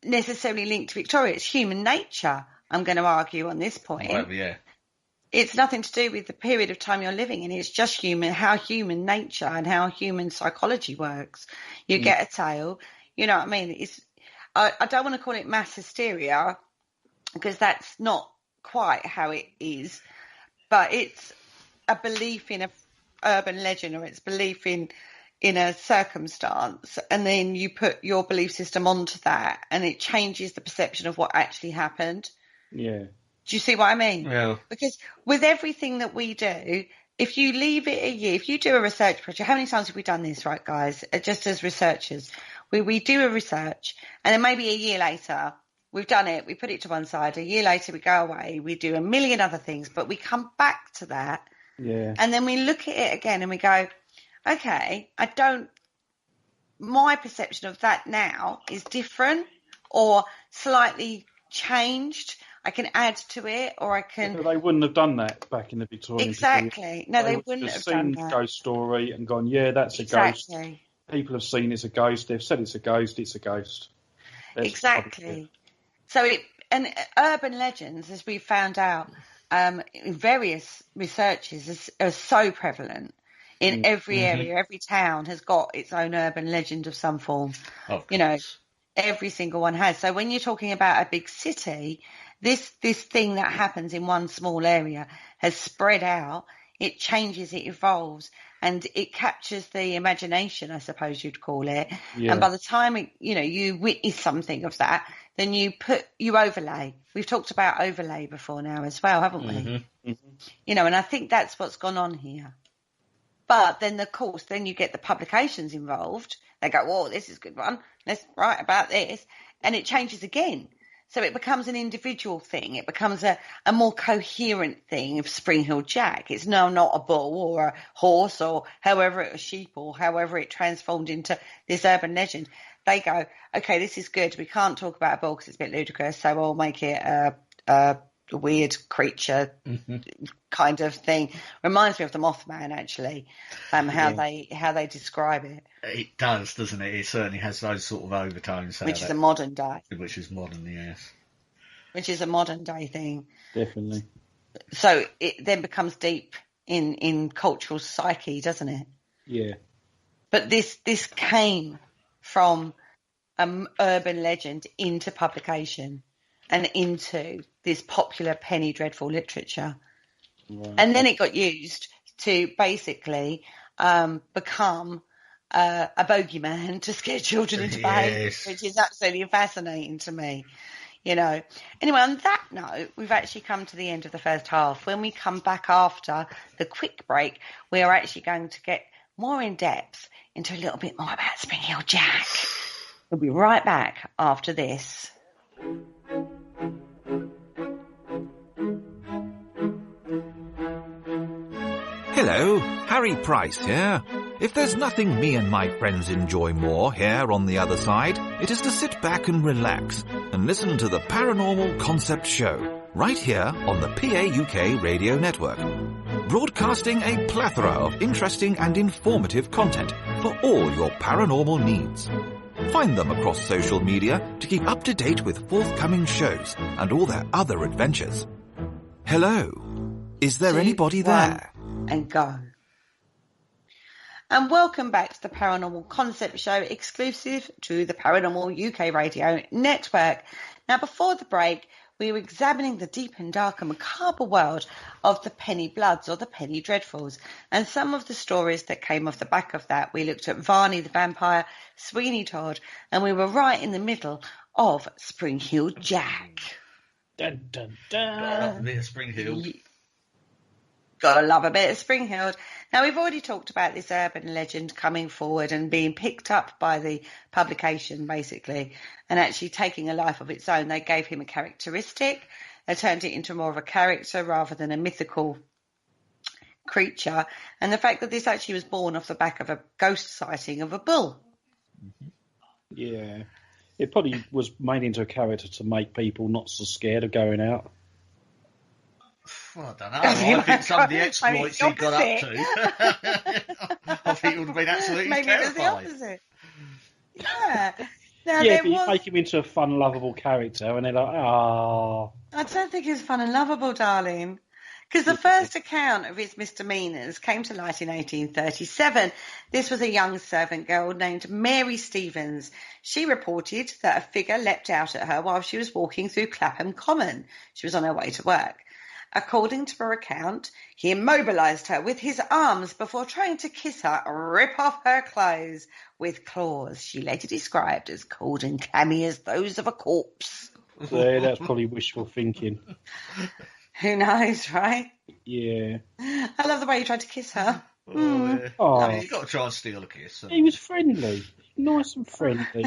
necessarily linked to Victoria. It's human nature, I'm going to argue on this point. Well, yeah. It's nothing to do with the period of time you're living in. It's just how human nature and how human psychology works. You get a tale, you know what I mean? I don't want to call it mass hysteria because that's not quite how it is, but it's a belief in a urban legend, or it's belief in a circumstance, and then you put your belief system onto that, and it changes the perception of what actually happened. Yeah. Do you see what I mean? Yeah. Because with everything that we do, if you leave it a year, if you do a research project, how many times have we done this, right, guys? Just as researchers, we do a research, and then maybe a year later, we've done it, we put it to one side, a year later we go away, we do a million other things, but we come back to that. Yeah. And then we look at it again and we go, okay, my perception of that now is different or slightly changed. I can add to it, or I can... But they wouldn't have done that back in the Victorian period. Exactly. No, they wouldn't have done that. They've seen Ghost Story and gone, yeah, that's a ghost. Exactly. people have seen it's a ghost. They've said it's a ghost. It's a ghost. Exactly. So urban legends, as we found out, in various researches, are so prevalent in every area. Every town has got its own urban legend of some form. You know, every single one has. So when you're talking about a big city, this thing that happens in one small area has spread out. It changes, it evolves, and it captures the imagination, I suppose you'd call it. Yeah. And by the time you witness something of that, then you overlay. We've talked about overlay before now as well, haven't we? You know, and I think that's what's gone on here. But then, of course, then you get the publications involved. They go, "Whoa, this is a good one. Let's write about this," and it changes again. So it becomes an individual thing. It becomes a more coherent thing of Spring Hill Jack. It's now not a bull or a horse or a sheep or however it transformed into this urban legend. They go, okay, this is good. We can't talk about a bull because it's a bit ludicrous, so we'll make it a weird creature kind of thing. Reminds me of the Mothman, actually, how they describe it. It does, doesn't it? It certainly has those sort of overtones. Which is a modern day. Which is modern, yes. Which is a modern day thing. Definitely. So it then becomes deep in cultural psyche, doesn't it? Yeah. But this came from urban legend into publication and into this popular penny dreadful literature. Right. And then it got used to basically become a bogeyman to scare children into behaviour, which is absolutely fascinating to me. You know. Anyway, on that note, we've actually come to the end of the first half. When we come back after the quick break, we are actually going to get more in depth into a little bit more about Spring Hill Jack. We'll be right back after this. Hello, Harry Price here. If there's nothing me and my friends enjoy more here on the other side, it is to sit back and relax and listen to the Paranormal Concept Show, right here on the PAUK Radio Network. Broadcasting a plethora of interesting and informative content for all your paranormal needs. Find them across social media to keep up to date with forthcoming shows and all their other adventures. Hello, is there anybody there? And go. And welcome back to the Paranormal Concept Show, exclusive to the Paranormal UK Radio Network. Now, before the break, we were examining the deep and dark and macabre world of the Penny Bloods or the Penny Dreadfuls, and some of the stories that came off the back of that. We looked at Varney the Vampire, Sweeney Todd, and we were right in the middle of Spring Hill Jack. Dun, dun, dun. Spring Hill. Gotta love a bit of Spring Hill. Now, we've already talked about this urban legend coming forward and being picked up by the publication, basically, and actually taking a life of its own. They gave him a characteristic. They turned it into more of a character rather than a mythical creature. And the fact that this actually was born off the back of a ghost sighting of a bull. Yeah. It probably was made into a character to make people not so scared of going out. Well, I don't know. I think some of the exploits he got up to, I think it would have been absolutely maybe terrifying. It was the opposite. Yeah. Now, yeah, but you make him into a fun, lovable character, and they're like, "Ah." I don't think he's fun and lovable, darling. Because the first account of his misdemeanours came to light in 1837. This was a young servant girl named Mary Stevens. She reported that a figure leapt out at her while she was walking through Clapham Common. She was on her way to work. According to her account, he immobilised her with his arms before trying to kiss her, rip off her clothes with claws she later described as cold and clammy as those of a corpse. Yeah, that's probably wishful thinking. Who knows, right? Yeah. I love the way you tried to kiss her. Yeah. Oh. I mean, you've got to try and steal a kiss. He was friendly. Nice and friendly.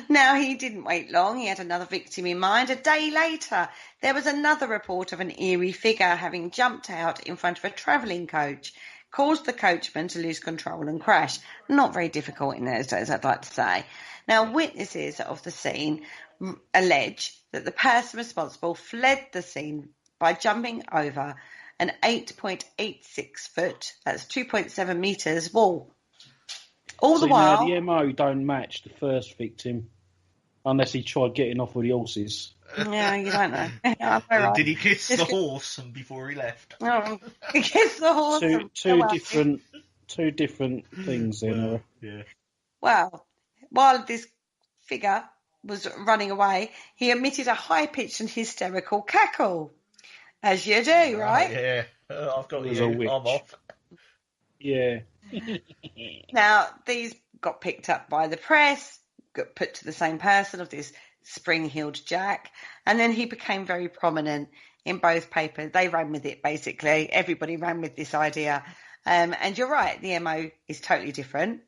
Now, he didn't wait long. He had another victim in mind. A day later, there was another report of an eerie figure having jumped out in front of a travelling coach, caused the coachman to lose control and crash. Not very difficult in those days, I'd like to say. Now, witnesses of the scene allege that the person responsible fled the scene by jumping over an 8.86 foot, that's 2.7 metres, wall. All the See, now while, the MO don't match the first victim unless he tried getting off with the horses. yeah, you don't know. I'm all right. Did he kiss Just the horse and before he left? Oh, he kissed the horse. Two different things then. Well, yeah. Well, while this figure was running away, he emitted a high-pitched and hysterical cackle, as you do, right? Yeah. I've got It was you. a I'm witch. off. Yeah. Now, these got picked up by the press, got put to the same person of this spring-heeled Jack, and then he became very prominent in both papers. They ran with it, basically. Everybody ran with this idea. And you're right, the MO is totally different.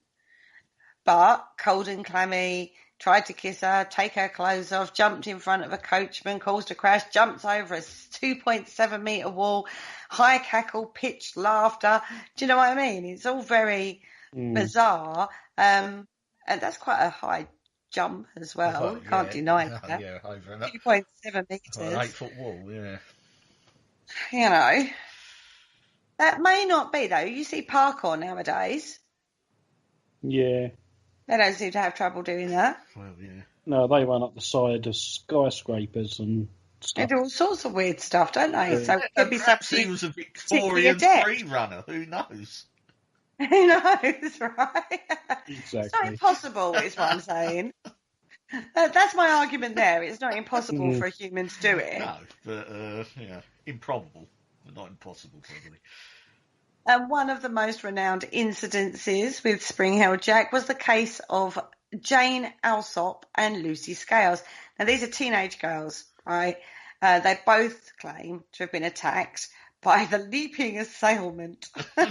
But cold and clammy, tried to kiss her, take her clothes off, jumped in front of a coachman, caused a crash, jumps over a 2.7 metre wall, high cackle, pitched laughter. Do you know what I mean? It's all very bizarre. And that's quite a high jump as well. Yeah. Can't deny that. Yeah, over and up. 2.7 metres. An 8-foot wall, yeah. You know. That may not be, though. You see parkour nowadays. Yeah. They don't seem to have trouble doing that. Well, yeah. No, they run up the side of skyscrapers and They stuff. do all sorts of weird stuff, don't they? Yeah. So it could be Perhaps something. he was a particularly Victorian adept. free runner. Who knows? Who knows, right? It's not Exactly. impossible, is what I'm saying. That's my argument there. It's not impossible for a human to do it. No, but yeah, improbable, but not impossible, probably. And one of the most renowned incidences with Spring-Heeled Jack was the case of Jane Alsop and Lucy Scales. Now, these are teenage girls, right? They both claim to have been attacked by the leaping assailant. Love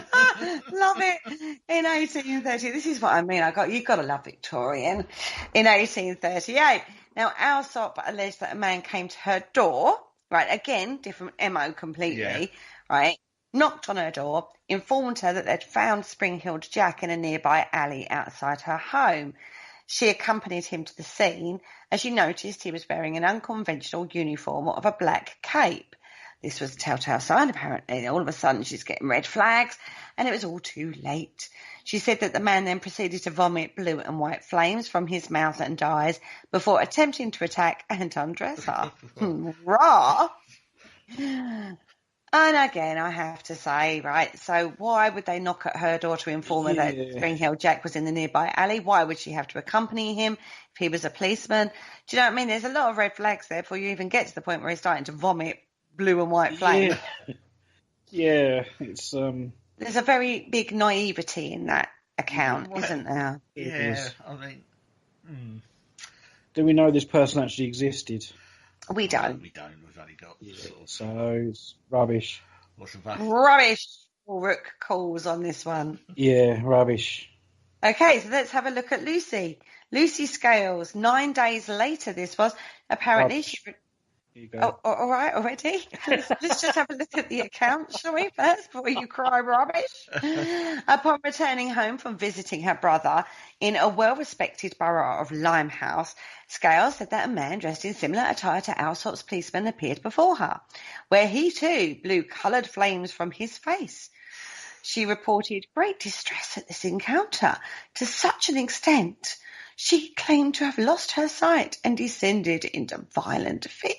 it. In 1830, this is what I mean. You've got to love Victorian. In 1838. Now, Alsop alleged that a man came to her door, right? Again, different MO completely, right? Knocked on her door, informed her that they'd found Spring-Heeled Jack in a nearby alley outside her home. She accompanied him to the scene as she noticed he was wearing an unconventional uniform of a black cape. This was a telltale sign, apparently. All of a sudden, she's getting red flags, and it was all too late. She said that the man then proceeded to vomit blue and white flames from his mouth and eyes before attempting to attack and undress her. Raw! And again, I have to say, right, so why would they knock at her door to inform her that Spring-Heeled Jack was in the nearby alley? Why would she have to accompany him if he was a policeman? Do you know what I mean? There's a lot of red flags there before you even get to the point where he's starting to vomit blue and white flame. Yeah, it's There's a very big naivety in that account, isn't there? Yeah, I mean, do we know this person actually existed? We don't. we don't. We've only got sort of, So it's rubbish. what's the Rubbish, Rook calls on this one. Yeah, rubbish. Okay, so let's have a look at Lucy. Lucy Scales, 9 days later this was, apparently Rubbish. she... Here you go. Oh, all right, already? Let's just have a look at the account, shall we, first, before you cry rubbish? Upon returning home from visiting her brother in a well-respected borough of Limehouse, Scales said that a man dressed in similar attire to Alsop's policeman appeared before her, where he too blew coloured flames from his face. She reported great distress at this encounter, to such an extent she claimed to have lost her sight and descended into violent fits.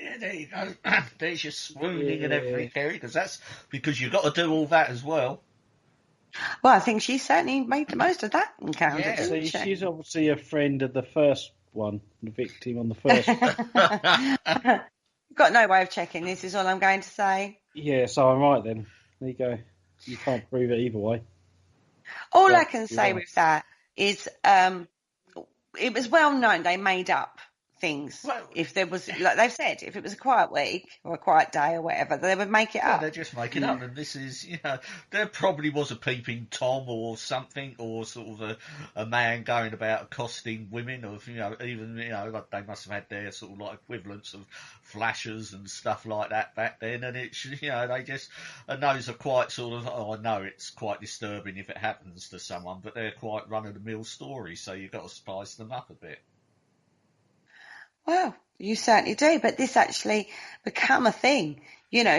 yeah, there you go. There's your swooning and everything, because that's because you've got to do all that as well. Well, I think she certainly made the most of that encounter, Yeah. So didn't she? she's obviously a friend of the first one, the victim on the first one. You've got no way of checking this, is all I'm going to say. Yeah, so I'm right then. There you go. You can't prove it either way. All Yeah, I can say yeah. with that is it was well known they made up things. Well- If there was, like they've said, if it was a quiet week or a quiet day or whatever, they would make it Yeah, up. they're just making up, and this is, there probably was a peeping Tom or something, or sort of a man going about accosting women, or even like they must have had their sort of like equivalents of flashers and stuff like that back then, and it's they just, and those are quite sort of, I know it's quite disturbing if it happens to someone, but they're quite run of the mill stories, so you've got to spice them up a bit. Well, you certainly do, but this actually become a thing.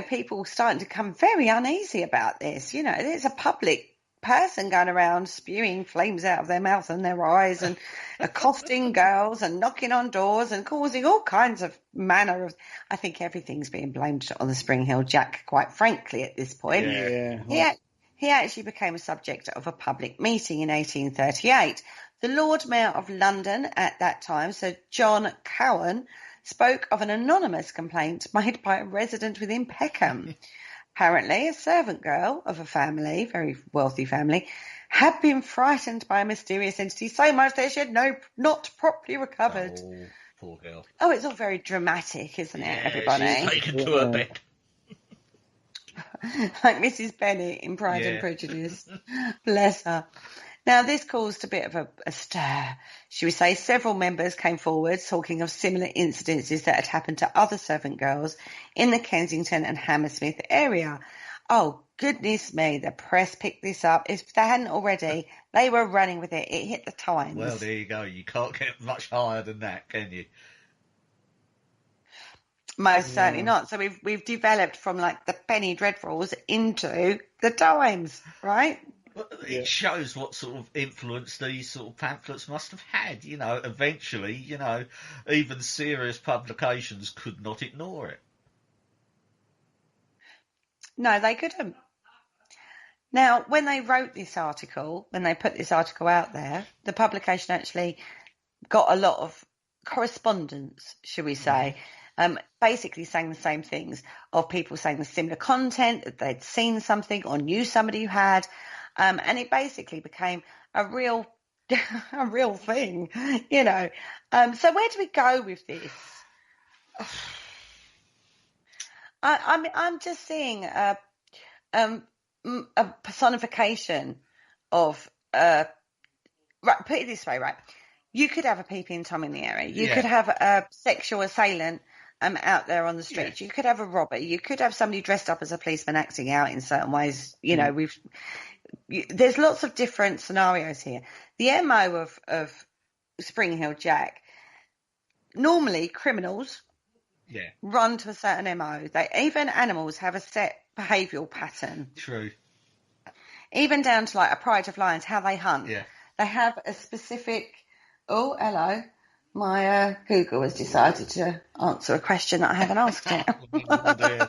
People starting to become very uneasy about this. It's a public person going around spewing flames out of their mouth and their eyes and accosting girls and knocking on doors and causing all kinds of manner of... I think everything's being blamed on the Spring Hill Jack, quite frankly, at this point. Yeah. He actually became a subject of a public meeting in 1838. The Lord Mayor of London at that time, Sir John Cowan, spoke of an anonymous complaint made by a resident within Peckham. Apparently, a servant girl of a family, very wealthy family, had been frightened by a mysterious entity so much that she had not properly recovered. Oh, poor girl. Oh, it's all very dramatic, isn't it, everybody? She's taken to her bed. Like Mrs. Bennet in Pride and Prejudice. Bless her. Now, this caused a bit of a stir, should we say. Several members came forward talking of similar incidences that had happened to other servant girls in the Kensington and Hammersmith area. Oh, goodness me, the press picked this up. If they hadn't already, they were running with it. It hit the Times. Well, there you go. You can't get much higher than that, can you? Most certainly not. So we've developed from like the penny dreadfuls into the Times, right? Well, it shows what sort of influence these sort of pamphlets must have had. You know, eventually, you know, even serious publications could not ignore it. No, they couldn't. Now, when they wrote this article, when they put this article out there, the publication actually got a lot of correspondence, should we say, basically saying the same things, of people saying the similar content, that they'd seen something or knew somebody who had. And it basically became a real thing, you know. So where do we go with this? I'm just seeing a personification of right. Put it this way, right? You could have a peeping Tom in the area. You could have a sexual assailant out there on the streets. You could have a robber. You could have somebody dressed up as a policeman acting out in certain ways. You know, there's lots of different scenarios here. The MO of Spring Hill Jack, normally criminals run to a certain MO. Even animals have a set behavioural pattern. True. Even down to like a pride of lions, how they hunt. Yeah. They have a specific... Oh, hello. My Google has decided to answer a question that I haven't asked it.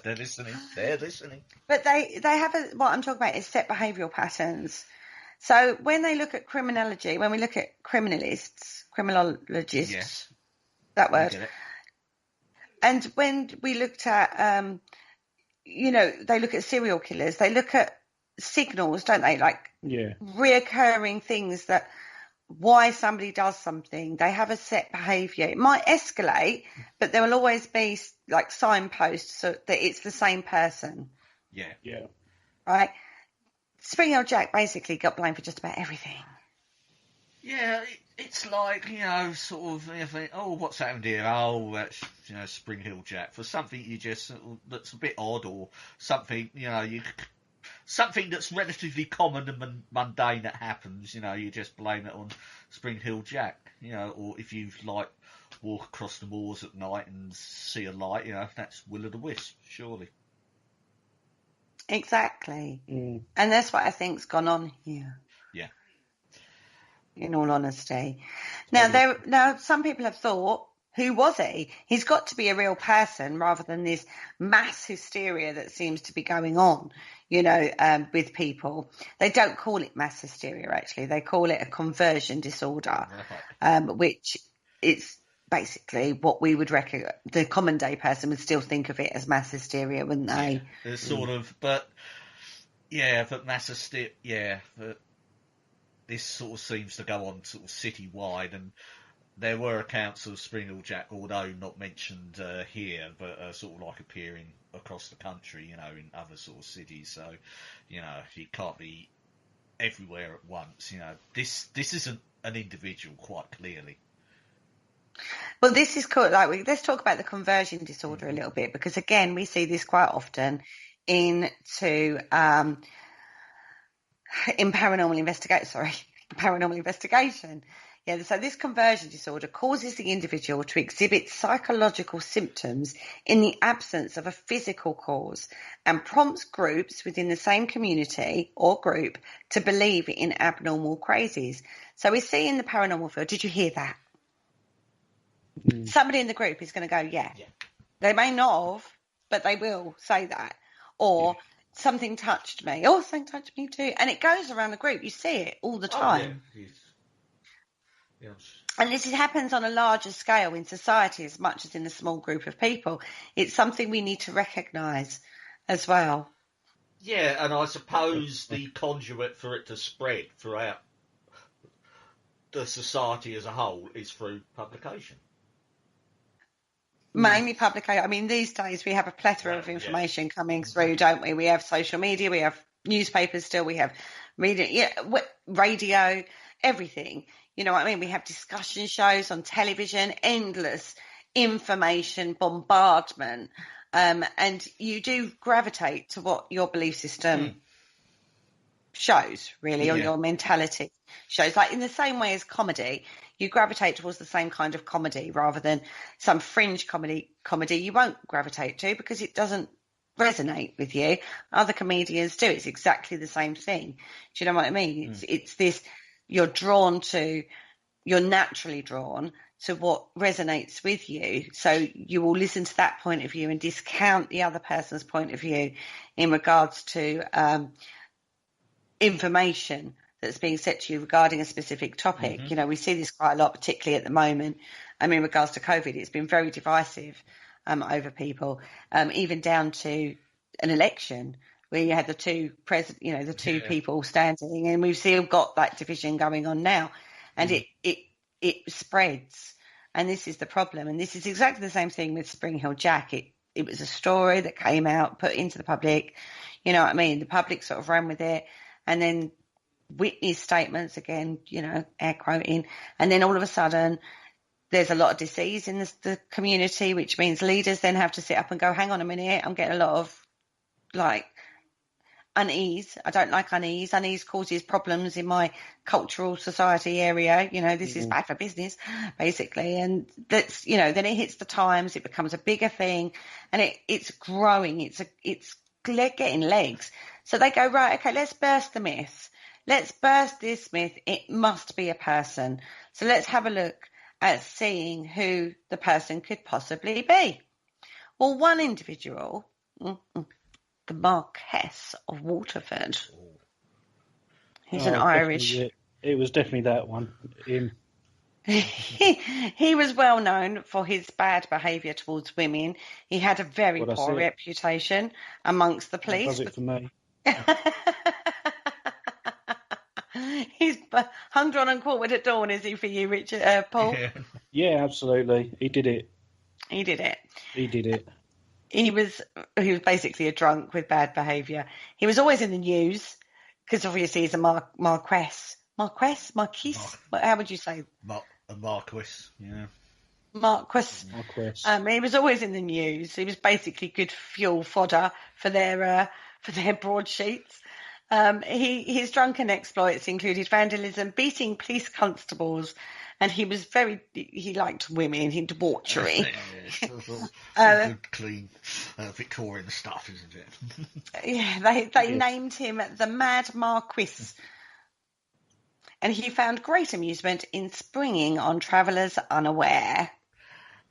They're listening. They're listening. But they have what I'm talking about is set behavioural patterns. So when they look at criminology, when we look at criminologists, that word, and when we looked at, you know, they look at serial killers, they look at signals, don't they? Like reoccurring things that why somebody does something. They have a set behaviour. It might escalate, but there will always be like signposts so that it's the same person. Yeah. Right? Spring Hill Jack basically got blamed for just about everything. Yeah, it's like, you know, sort of, you think, oh, what's happened here? Oh, that's, you know, Spring Hill Jack. For something you just, that's a bit odd, or something, you know, something that's relatively common and mundane that happens, you know, you just blame it on Spring Hill Jack, you know, or if you, like, walk across the moors at night and see a light, you know, that's Will-o'-the-Wisp, surely. Exactly. And that's what I think's gone on here. Yeah. In all honesty. Now, some people have thought, who was he? He's got to be a real person rather than this mass hysteria that seems to be going on, you know, with people. They don't call it mass hysteria, actually. They call it a conversion disorder, which is basically what we would reckon. The common day person would still think of it as mass hysteria, wouldn't they? Yeah, sort of, but mass hysteria, but this sort of seems to go on sort of citywide, and there were accounts of Spring Hill Jack, although not mentioned here, but sort of like appearing across the country, you know, in other sort of cities. So, you know, you can't be everywhere at once. You know, this isn't an individual, quite clearly. Well, this is cool. Like, let's talk about the conversion disorder a little bit, because again, we see this quite often in paranormal investigation. Yeah, so this conversion disorder causes the individual to exhibit psychological symptoms in the absence of a physical cause and prompts groups within the same community or group to believe in abnormal crazies. So we see in the paranormal field, did you hear that? Somebody in the group is going to go, yeah. They may not have, but they will say that. Or something touched me. Oh, something touched me too. And it goes around the group. You see it all the time. Yes. And this happens on a larger scale in society as much as in a small group of people. It's something we need to recognise as well. Yeah, and I suppose the conduit for it to spread throughout the society as a whole is through publication. Mainly publication. I mean, these days we have a plethora of information coming through, don't we? We have social media, we have newspapers still, we have radio, everything. You know what I mean? We have discussion shows on television, endless information bombardment. And you do gravitate to what your belief system shows, really, or your mentality shows. Like in the same way as comedy, you gravitate towards the same kind of comedy rather than some fringe comedy you won't gravitate to because it doesn't resonate with you. Other comedians do. It's exactly the same thing. Do you know what I mean? It's this, you're naturally drawn to what resonates with you. So you will listen to that point of view and discount the other person's point of view in regards to information that's being said to you regarding a specific topic. You know, we see this quite a lot, particularly at the moment. In regards to COVID, it's been very divisive over people, even down to an election where you had the two people standing, and we've still got that division going on now, and it spreads, and this is the problem. And this is exactly the same thing with Spring Hill Jack. It was a story that came out, put into the public. You know what I mean? The public sort of ran with it, and then witness statements, again, you know, air quoting, and then all of a sudden there's a lot of disease in the community, which means leaders then have to sit up and go, hang on a minute, I'm getting a lot of like unease. I don't like unease. Unease causes problems in my cultural society area. You know, this is bad for business, basically. And that's, you know, then it hits the Times, it becomes a bigger thing, and it's growing. It's getting legs. So they go, right, okay, let's burst the myth. Let's burst this myth. It must be a person. So let's have a look at seeing who the person could possibly be. Well, one individual, the Marquess of Waterford. He's an Irish. It was definitely that one. Him. He was well known for his bad behaviour towards women. He had a very poor reputation amongst the police. That does it for me. He's hung, drawn and quartered at dawn, is he for you, Richard, Paul? Yeah, absolutely. He did it. He was basically a drunk with bad behaviour. He was always in the news because obviously he's a Marquess. Marquis? How would you say? A Marquis, yeah. Marquess. He was always in the news. He was basically good fuel fodder for their broadsheets. His drunken exploits included vandalism, beating police constables, and he liked women, debauchery. Good, clean Victorian stuff, isn't it? Yeah, they named him the Mad Marquis. And he found great amusement in springing on travellers unaware.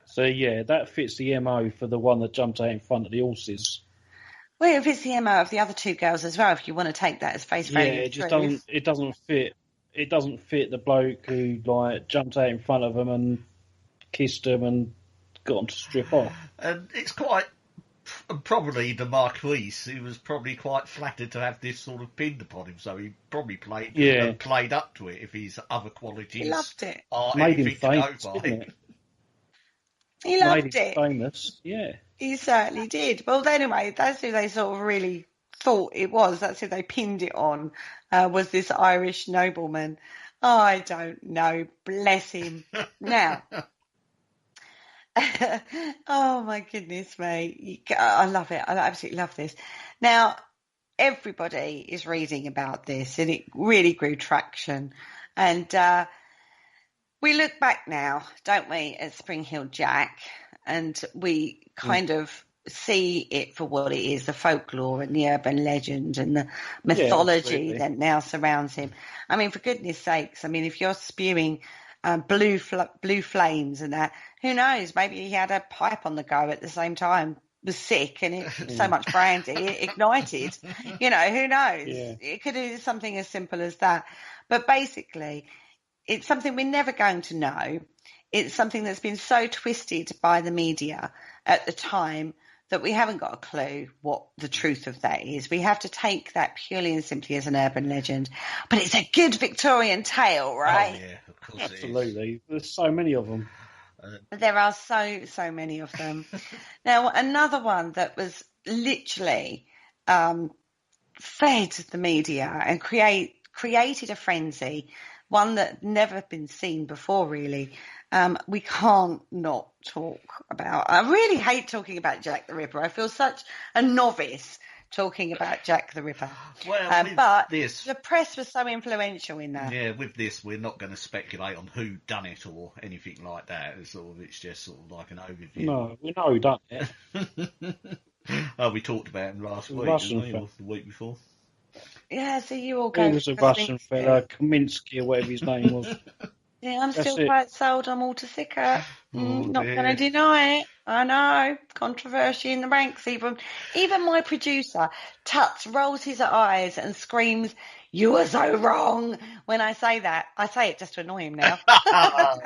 So, yeah, that fits the MO for the one that jumped out in front of the horses. Well, it fits the MO of the other two girls as well, if you want to take that as face value. Yeah, it doesn't fit. It doesn't fit the bloke who jumped out in front of them and kissed them and got them to strip off. And it's quite probably the Marquis. He was probably quite flattered to have this sort of pinned upon him, so he probably played up to it. If his other qualities, he loved it. Made him famous, didn't it? He loved it. Famous, yeah. He certainly did. Well, anyway, that's who they sort of really thought it was. That's who they pinned it on, was this Irish nobleman. Oh, I don't know. Bless him. Now, oh, my goodness, mate. I love it. I absolutely love this. Now, everybody is reading about this, and it really grew traction. And We look back now, don't we, at Spring Hill Jack, and we kind of see it for what it is, the folklore and the urban legend and the mythology that now surrounds him. I mean, for goodness sakes, I mean, if you're spewing blue flames and that, who knows, maybe he had a pipe on the go at the same time, was sick, and so much brandy, it ignited. You know, who knows? Yeah. It could be something as simple as that. But basically, it's something we're never going to know. It's something that's been so twisted by the media at the time that we haven't got a clue what the truth of that is. We have to take that purely and simply as an urban legend. But it's a good Victorian tale, right? Oh, yeah, of course Absolutely. It is. There's so many of them. There are so many of them. Now, another one that was literally fed the media and created a frenzy, one that never been seen before, really. We can't not talk about. I really hate talking about Jack the Ripper. I feel such a novice talking about Jack the Ripper. Well, but this, the press was so influential in that. Yeah, with this, we're not going to speculate on who done it or anything like that. It's just sort of like an overview. No, we know who done it. Oh, we talked about him last week, Russian didn't we? Or the week before. Yeah, so you all go. He was a Russian fella, Kaminsky or whatever his name was. Yeah, I'm That's still it. quite sold on Walter Sickert. Not dear. going to deny it. I know. Controversy in the ranks. Even my producer, Tuts, rolls his eyes and screams, "You are so wrong," when I say that. I say it just to annoy him now. Well,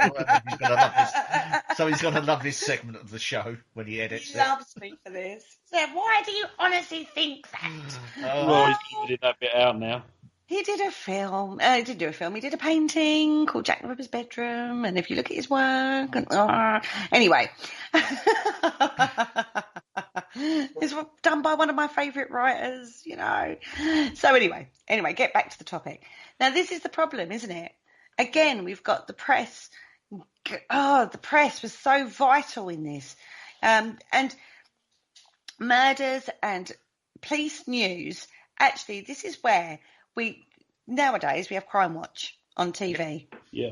he's gonna love this. So he's going to love this segment of the show when he edits He it. loves me for this. So why do you honestly think that? Well, he's edited that bit out now. He did a film. He didn't do a film. He did a painting called Jack the Ripper's Bedroom. And if you look at his work, anyway, it's done by one of my favourite writers. You know. So anyway, get back to the topic. Now this is the problem, isn't it? Again, we've got the press. Oh, the press was so vital in this, and murders and police news. Actually, this is where. Nowadays we have Crime Watch on TV. Yeah.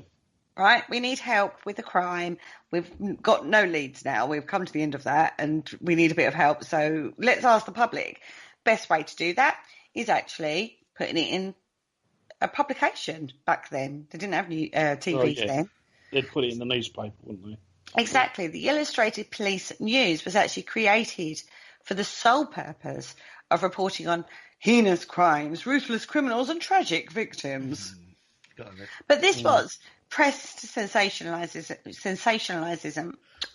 Right? We need help with the crime. We've got no leads now. We've come to the end of that and we need a bit of help. So let's ask the public. Best way to do that is actually putting it in a publication back then. They didn't have new TVs then. They'd put it in the newspaper, wouldn't they? Exactly. The Illustrated Police News was actually created for the sole purpose of reporting on heinous crimes, ruthless criminals, and tragic victims. But this was press sensationalism.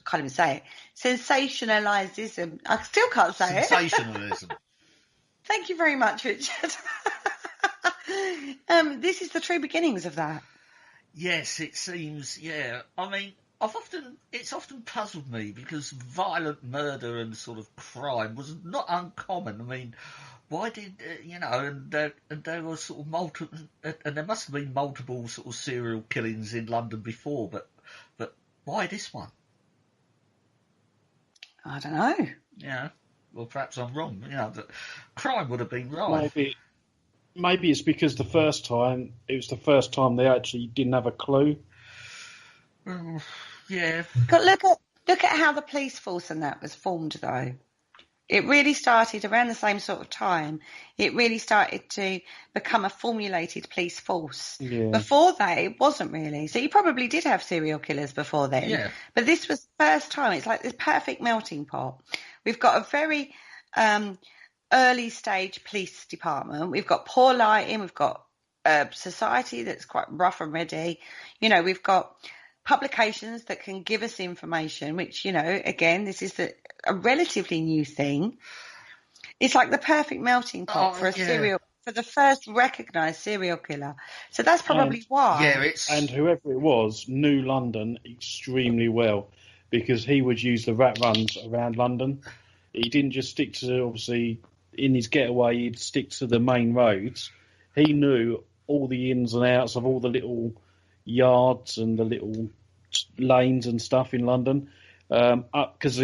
Can't even say it. Sensationalism. I still can't say it. Sensationalism. Thank you very much, Richard. This is the true beginnings of that. Yes, it seems. Yeah, I mean, it's often puzzled me because violent murder and sort of crime was not uncommon. I mean, why did and there was sort of multiple, and there must have been multiple sort of serial killings in London before, but why this one? I don't know. Yeah, well, perhaps I'm wrong. That crime would have been right. Maybe it's because it was the first time they actually didn't have a clue. Yeah. But look at how the police force and that was formed, though. It really started around the same sort of time. It really started to become a formulated police force. Yeah. Before that, it wasn't really. So you probably did have serial killers before then. Yeah. But this was the first time. It's like this perfect melting pot. We've got a very early stage police department. We've got poor lighting. We've got society that's quite rough and ready. We've got publications that can give us information, which, again, this is a relatively new thing. It's like the perfect melting pot for the first recognised serial killer. So that's probably why. Yeah, and whoever it was knew London extremely well because he would use the rat runs around London. He didn't just stick to, obviously, in his getaway, he'd stick to the main roads. He knew all the ins and outs of all the little yards and the little lanes and stuff in London. Because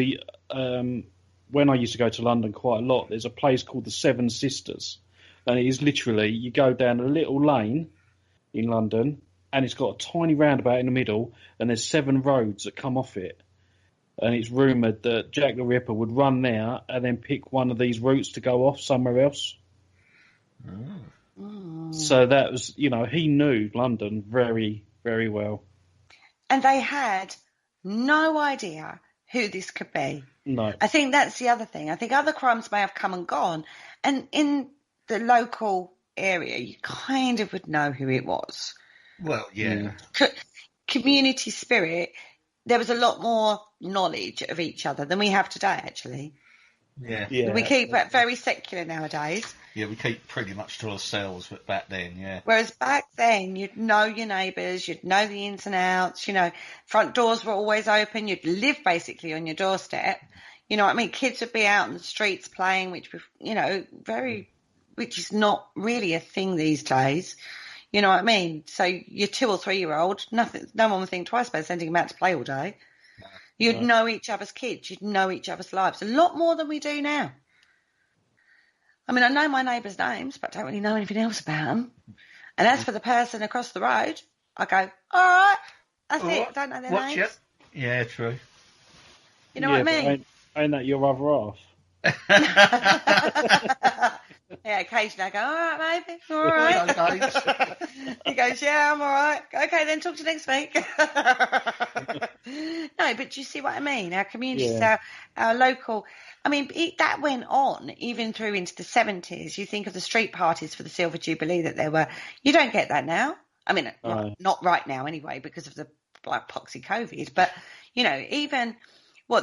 when I used to go to London quite a lot, there's a place called the Seven Sisters, and it is literally you go down a little lane in London, and it's got a tiny roundabout in the middle, and there's 7 roads that come off it. And it's rumoured that Jack the Ripper would run there and then pick one of these routes to go off somewhere else. So that was, he knew London very, very well. And they had no idea who this could be. No. I think that's the other thing. I think other crimes may have come and gone. And in the local area, you kind of would know who it was. Well, yeah. Community spirit, there was a lot more knowledge of each other than we have today, actually. Yeah. We keep it very secular nowadays. Yeah, we keep pretty much to ourselves, but back then, yeah. Whereas back then, you'd know your neighbours, you'd know the ins and outs, front doors were always open, you'd live basically on your doorstep. You know what I mean? Kids would be out in the streets playing, which is not really a thing these days. You know what I mean? So your 2 or 3 year old, no one would think twice about sending them out to play all day. You'd know each other's kids. You'd know each other's lives. A lot more than we do now. I mean, I know my neighbours' names, but I don't really know anything else about them. And as for the person across the road, I go, all right, that's it. I don't know their names. Yep. Yeah, true. You know what I mean? Ain't that your other half? Yeah, occasionally I go, all right, baby, all right. He goes, yeah, I'm all right. Okay, then talk to you next week. No, but do you see what I mean? Our communities, our local, I mean, that went on even through into the 70s. You think of the street parties for the Silver Jubilee that there were. You don't get that now. I mean, not right now anyway, because of the poxy COVID. But, even...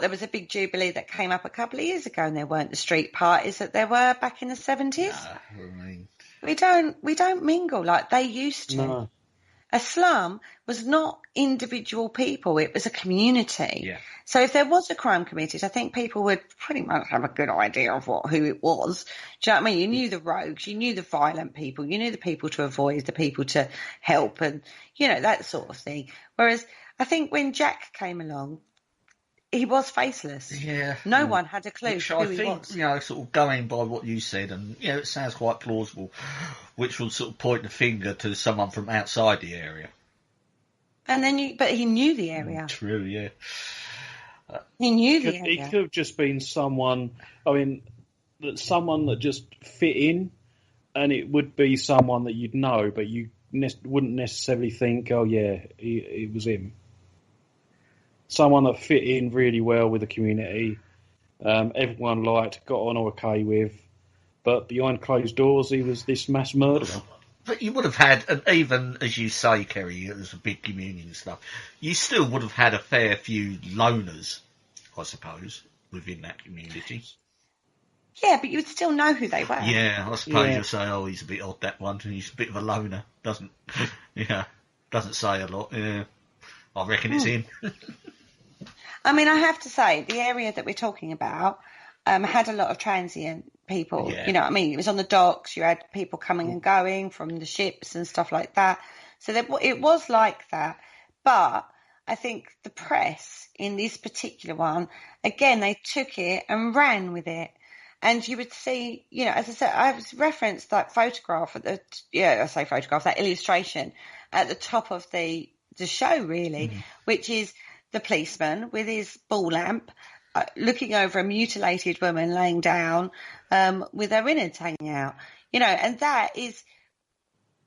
there was a big jubilee that came up a couple of years ago, and there weren't the street parties that there were back in the 70s. We don't mingle like they used to. No. A slum was not individual people; it was a community. Yeah. So if there was a crime committed, I think people would pretty much have a good idea of who it was. Do you know what I mean? You knew the rogues, you knew the violent people, you knew the people to avoid, the people to help, and that sort of thing. Whereas I think when Jack came along, he was faceless. Yeah. No one had a clue Which who he was. sort of going by what you said, and, it sounds quite plausible, which will sort of point the finger to someone from outside the area. And then but he knew the area. True, yeah. He knew the area. He could have just been someone, someone that just fit in, and it would be someone that you'd know, but you wouldn't necessarily think, oh yeah, it was him. Someone that fit in really well with the community, everyone liked, got on okay with, but behind closed doors, he was this mass murderer. But you would have had, and even as you say, Kerry, it was a big community and stuff, you still would have had a fair few loners, I suppose, within that community. Yeah, but you would still know who they were. Yeah, I suppose you'll say, oh, he's a bit odd, that one, and he's a bit of a loner. Doesn't say a lot. Yeah, I reckon it's him. I mean, I have to say, the area that we're talking about had a lot of transient people. Yeah. You know what I mean? It was on the docks. You had people coming and going from the ships and stuff like that. So it was like that. But I think the press in this particular one, again, they took it and ran with it. And you would see, as I said, I referenced that photograph that illustration at the top of the show, really, which is the policeman with his ball lamp looking over a mutilated woman laying down with her innards hanging out. And that is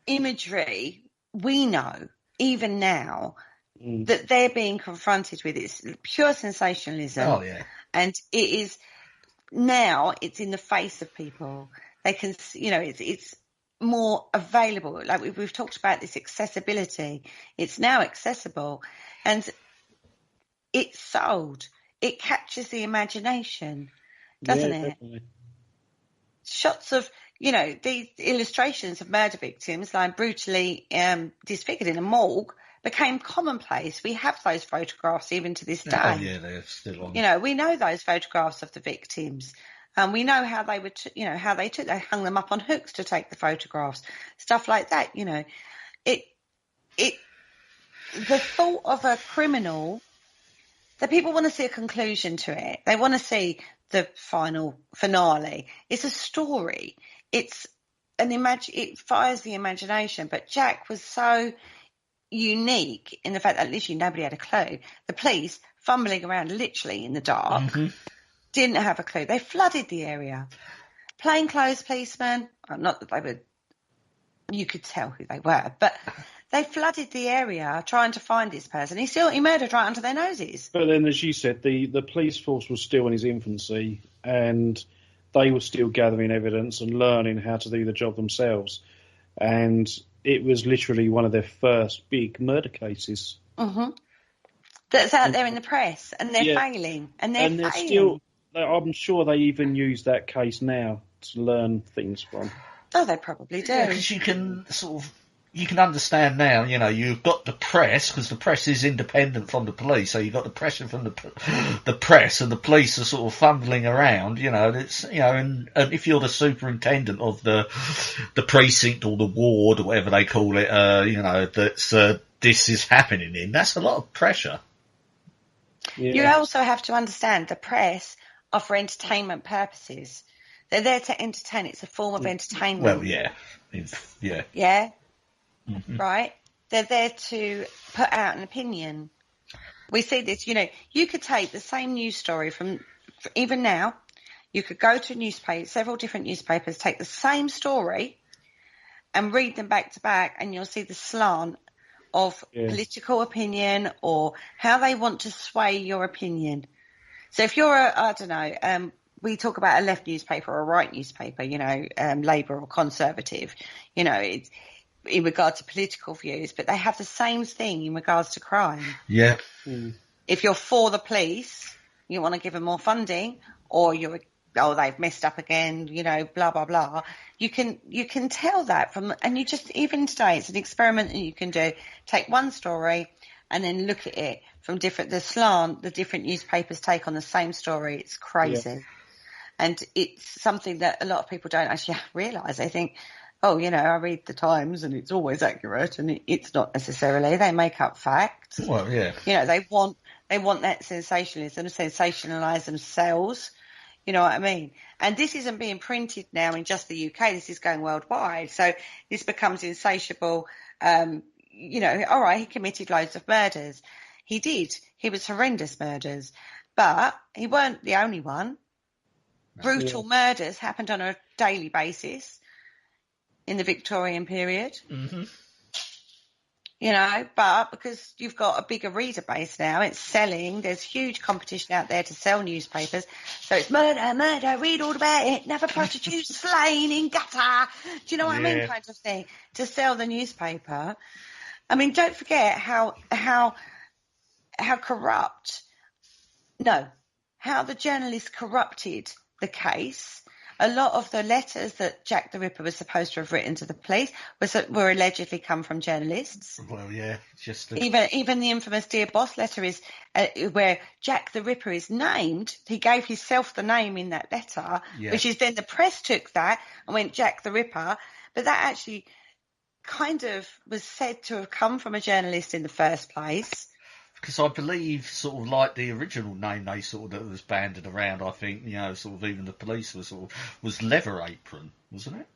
imagery we know, even now, that they're being confronted with. It's pure sensationalism. Oh, yeah. And it is now, it's in the face of people. They can, it's more available. Like we've talked about this accessibility. It's now accessible. And it's sold. It captures the imagination, doesn't it? Definitely. Shots of, these illustrations of murder victims lying brutally disfigured in a morgue became commonplace. We have those photographs even to this day. Oh, yeah, they're still on. We know those photographs of the victims. And we know how they would, they hung them up on hooks to take the photographs, stuff like that. The thought of a criminal, that people want to see a conclusion to it. They want to see the final finale. It's a story. It fires the imagination. But Jack was so unique in the fact that literally nobody had a clue. The police, fumbling around literally in the dark, didn't have a clue. They flooded the area. Plainclothes policemen, well, not that they were, you could tell who they were, but they flooded the area trying to find this person. He murdered right under their noses. But then, as you said, the police force was still in its infancy, and they were still gathering evidence and learning how to do the job themselves. And it was literally one of their first big murder cases. Mm-hmm. That's out there in the press, and they're failing, and they're failing. Still, I'm sure they even use that case now to learn things from. Oh, they probably do. Because you can you can understand now, you've got the press, because the press is independent from the police, so you've got the pressure from the press, and the police are sort of fumbling around, it's, and if you're the superintendent of the precinct or the ward or whatever they call it, that's, this is happening in, that's a lot of pressure. Yeah. You also have to understand the press are for entertainment purposes. They're there to entertain. It's a form of entertainment. Well, yeah. Yeah? Mm-hmm. Right? They're there to put out an opinion. We see this, you could take the same news story from, even now, you could go to a newspaper, several different newspapers, take the same story and read them back to back, and you'll see the slant of political opinion or how they want to sway your opinion. So if you're we talk about a left newspaper or a right newspaper, Labour or Conservative, it's in regard to political views, but they have the same thing in regards to crime. Yeah. If you're for the police, you want to give them more funding, or they've messed up again, blah, blah, blah. You can tell that and you just, even today, it's an experiment that you can do. Take one story and then look at it from the slant the different newspapers take on the same story. It's crazy. Yeah. And it's something that a lot of people don't actually realise. They think, I read the Times and it's always accurate, and it's not necessarily. They make up facts. Well, yeah. They want that sensationalism, sensationalise themselves. You know what I mean? And this isn't being printed now in just the UK. This is going worldwide. So this becomes insatiable. All right, he committed loads of murders. He did. He was horrendous murders. But he weren't the only one. Brutal murders happened on a daily basis in the Victorian period. Mm-hmm. But because you've got a bigger reader base now, it's selling. There's huge competition out there to sell newspapers. So it's murder, read all about it. Another prostitute slain in gutter. Do you know what I mean? Kind of thing. To sell the newspaper. I mean, don't forget how the journalists corrupted the case. A lot of the letters that Jack the Ripper was supposed to have written to the police were allegedly come from journalists. Well, yeah, even the infamous Dear Boss letter is where Jack the Ripper is named. He gave himself the name in that letter, which is then the press took that and went Jack the Ripper. But that actually kind of was said to have come from a journalist in the first place. Because I believe sort of like the original name they that was banded around, I think, even the police was Leather Apron, wasn't it?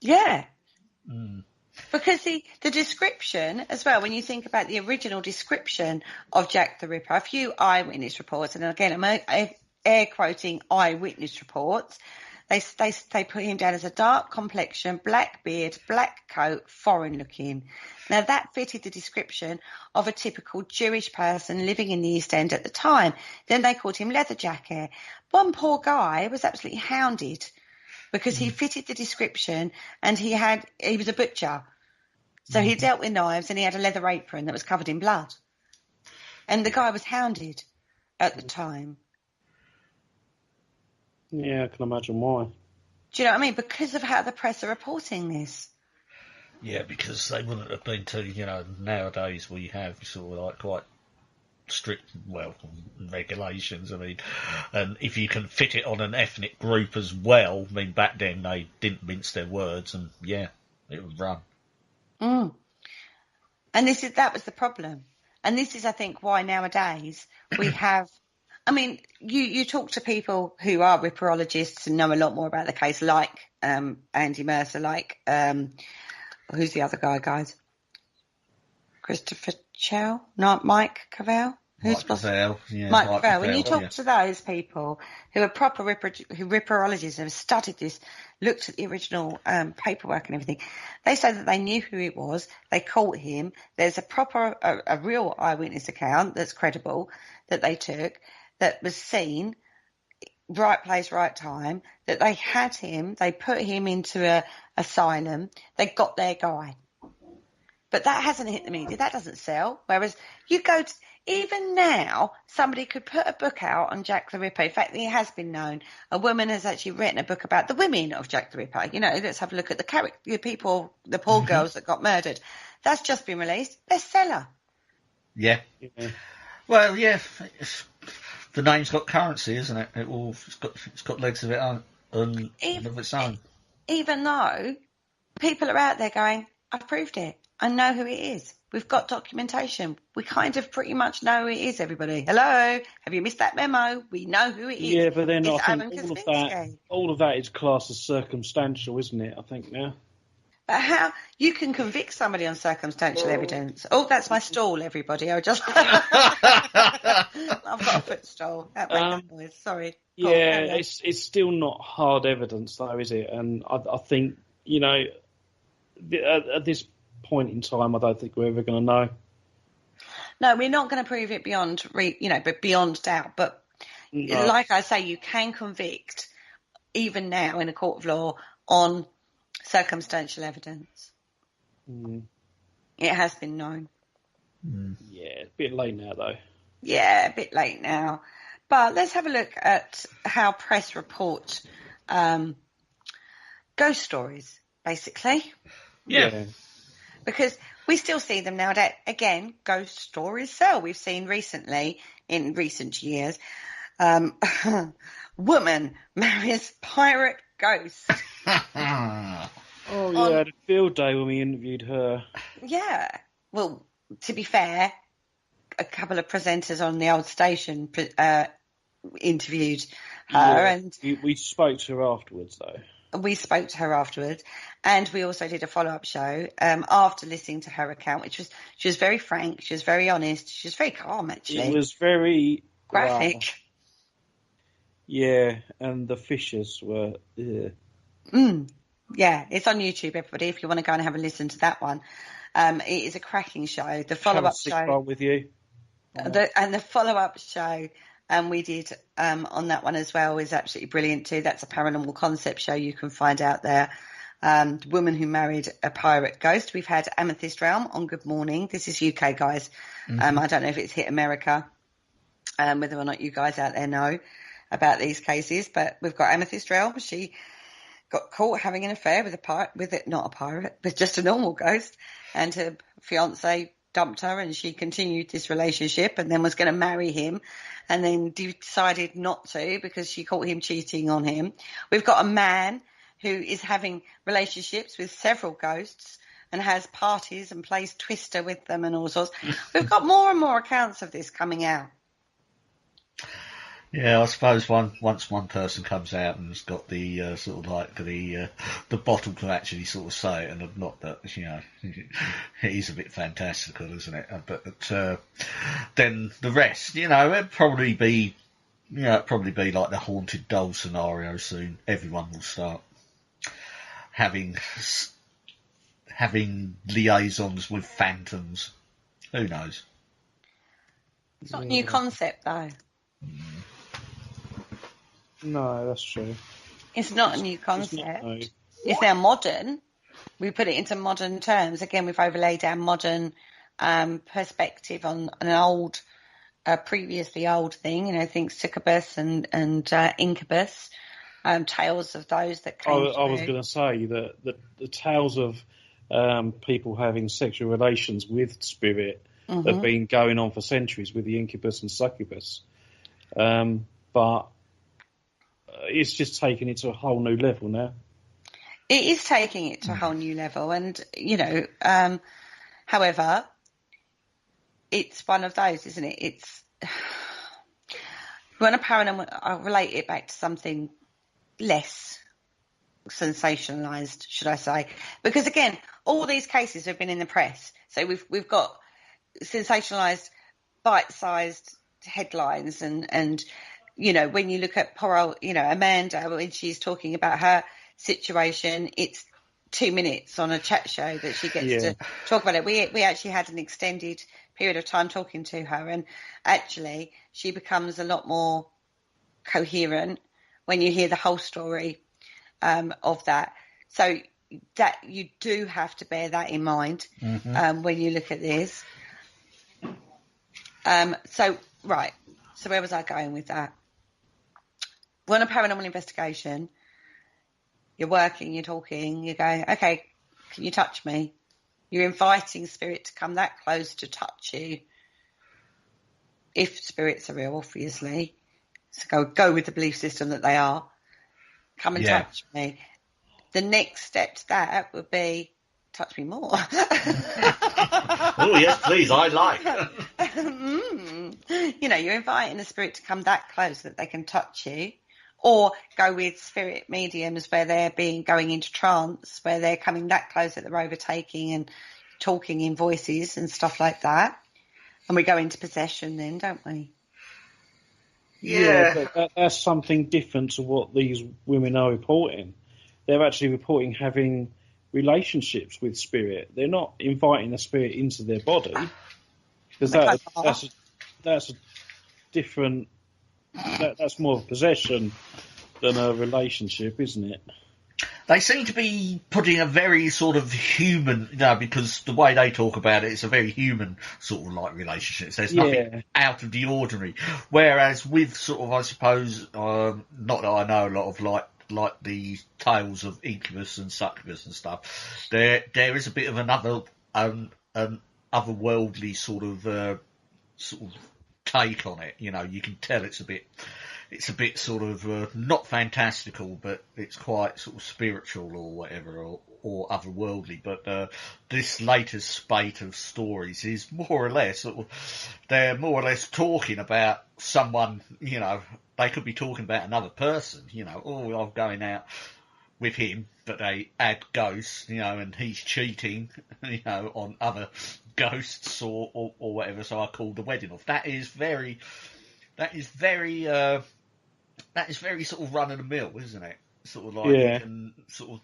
Yeah. Mm. Because the description as well, when you think about the original description of Jack the Ripper, a few eyewitness reports, and again, I'm air quoting eyewitness reports, they put him down as a dark complexion, black beard, black coat, foreign looking. Now that fitted the description of a typical Jewish person living in the East End at the time. Then they called him Leather Jacket. One poor guy was absolutely hounded because he fitted the description, and he was a butcher. So he dealt with knives, and he had a leather apron that was covered in blood. And the guy was hounded at the time. Yeah, I can imagine why. Do you know what I mean? Because of how the press are reporting this. Yeah, because they wouldn't have been to, nowadays we have quite strict, regulations. I mean, and if you can fit it on an ethnic group as well, I mean, back then they didn't mince their words, and it would run. Mm. And that was the problem. And this is, I think, why nowadays we have, I mean, you talk to people who are ripperologists and know a lot more about the case, like Andy Mercer, like, who's the other guy, guys? Christopher Chow, not Mike Cavell. Mike Cavell, yeah. Mike Cavell. When you talk yeah. to those people who are proper ripperologists, have studied this, looked at the original paperwork and everything, they say that they knew who it was. They caught him. There's a real eyewitness account that's credible that they took, that was seen, right place, right time, that they had him, they put him into a asylum, they got their guy. But that hasn't hit the media. That doesn't sell. Whereas you go to, even now, somebody could put a book out on Jack the Ripper. In fact, it has been known. A woman has actually written a book about the women of Jack the Ripper. You know, let's have a look at the people, the poor girls that got murdered. That's just been released. Bestseller. Yeah. Well, yeah. The name's got currency, isn't it? It's got legs of its own. Even though people are out there going, I've proved it. I know who it is. We've got documentation. We kind of pretty much know who it is, everybody. Hello? Have you missed that memo? We know who it is. Yeah, but then it's I think all of that is classed as circumstantial, isn't it, I think now? But how? You can convict somebody on circumstantial evidence. Oh, that's my stall, everybody. I've got a footstool. That made that noise. Sorry. Yeah, it's still not hard evidence, though, is it? And I think, you know, at this point in time, I don't think we're ever going to know. No, we're not going to prove it beyond doubt. But like I say, you can convict even now in a court of law on circumstantial evidence. It has been known. Yeah, a bit late now, though. Yeah, a bit late now. But let's have a look at how press report ghost stories, basically. Yeah. Because we still see them nowadays. Again, ghost stories sell. We've seen recently, in recent years, woman marries pirate ghost. Oh, yeah, the field day when we interviewed her. Yeah. Well, to be fair, a couple of presenters on the old station interviewed her. Yeah, and we spoke to her afterwards, though. We spoke to her afterwards, and we also did a follow-up show after listening to her account, she was very frank, she was very honest, she was very calm, actually. It was very graphic. Yeah, and the fishes were... Yeah, it's on YouTube, everybody, if you want to go and have a listen to that one. It is a cracking show. The follow-up show... with you. And the follow-up show... we did on that one as well is absolutely brilliant too. That's a paranormal concept show you can find out there. The woman who married a pirate ghost. We've had Amethyst Realm on Good Morning. This is UK, guys. I don't know if it's hit America, whether or not you guys out there know about these cases. But we've got Amethyst Realm. She got caught having an affair with not a pirate, but just a normal ghost. And her fiance dumped her, and she continued this relationship and then was going to marry him, and then decided not to because she caught him cheating on him. We've got a man who is having relationships with several ghosts and has parties and plays Twister with them and all sorts. We've got more and more accounts of this coming out. Yeah, I suppose once one person comes out and has got the sort of like the bottle to actually sort of say it, and not that, you know, it is a bit fantastical, isn't it? But then the rest, you know, it'd probably be like the haunted doll scenario soon. Everyone will start having liaisons with phantoms. Who knows? It's not a new concept, though. No, that's true. It's not a new concept. It's now modern. We put it into modern terms. Again, we've overlaid our modern perspective on an old, previously old thing. You know, think succubus and incubus, tales of those that came I was going to say that the tales of people having sexual relations with spirit have been going on for centuries with the incubus and succubus. But it's just taking it to a whole new level now. It is taking it to a whole new level. And, you know, however, it's one of those, isn't it? It's when a paranormal, I'll relate it back to something less sensationalised, should I say. Because, again, all these cases have been in the press. So we've got sensationalized, bite-sized headlines, and you know, when you look at poor old, you know, Amanda, when she's talking about her situation, it's 2 minutes on a chat show that she gets to talk about it. We actually had an extended period of time talking to her, and actually she becomes a lot more coherent when you hear the whole story of that. So that you do have to bear that in mind when you look at this. So where was I going with that? We're on a paranormal investigation. You're working, you're talking, you're going, okay, can you touch me? You're inviting spirit to come that close to touch you. If spirits are real, obviously. So go with the belief system that they are. Come and touch me. The next step to that would be touch me more. Oh, yes, please, I like. You know, you're inviting the spirit to come that close that they can touch you. Or go with spirit mediums where they're going into trance, where they're coming that close that they're overtaking and talking in voices and stuff like that. And we go into possession then, don't we? Yeah, but that's something different to what these women are reporting. They're actually reporting having relationships with spirit. They're not inviting a spirit into their body, because that's a different. That's more of possession than a relationship, isn't it? They seem to be putting a very sort of human, you know, because the way they talk about it, it's a very human sort of like relationship. There's nothing out of the ordinary. Whereas with sort of, I suppose, not that I know a lot of like the tales of incubus and succubus and stuff, there is a bit of another otherworldly sort of take on it. You know, you can tell it's a bit sort of not fantastical, but it's quite sort of spiritual or whatever, or otherworldly. But this latest spate of stories is more or less they're more or less talking about someone. You know, they could be talking about another person. You know, oh, I'm going out with him, but they add ghosts. You know, and he's cheating. You know, on other ghosts or whatever. So I called the wedding off. That is very sort of run of the mill, isn't it? Sort of like you can sort of,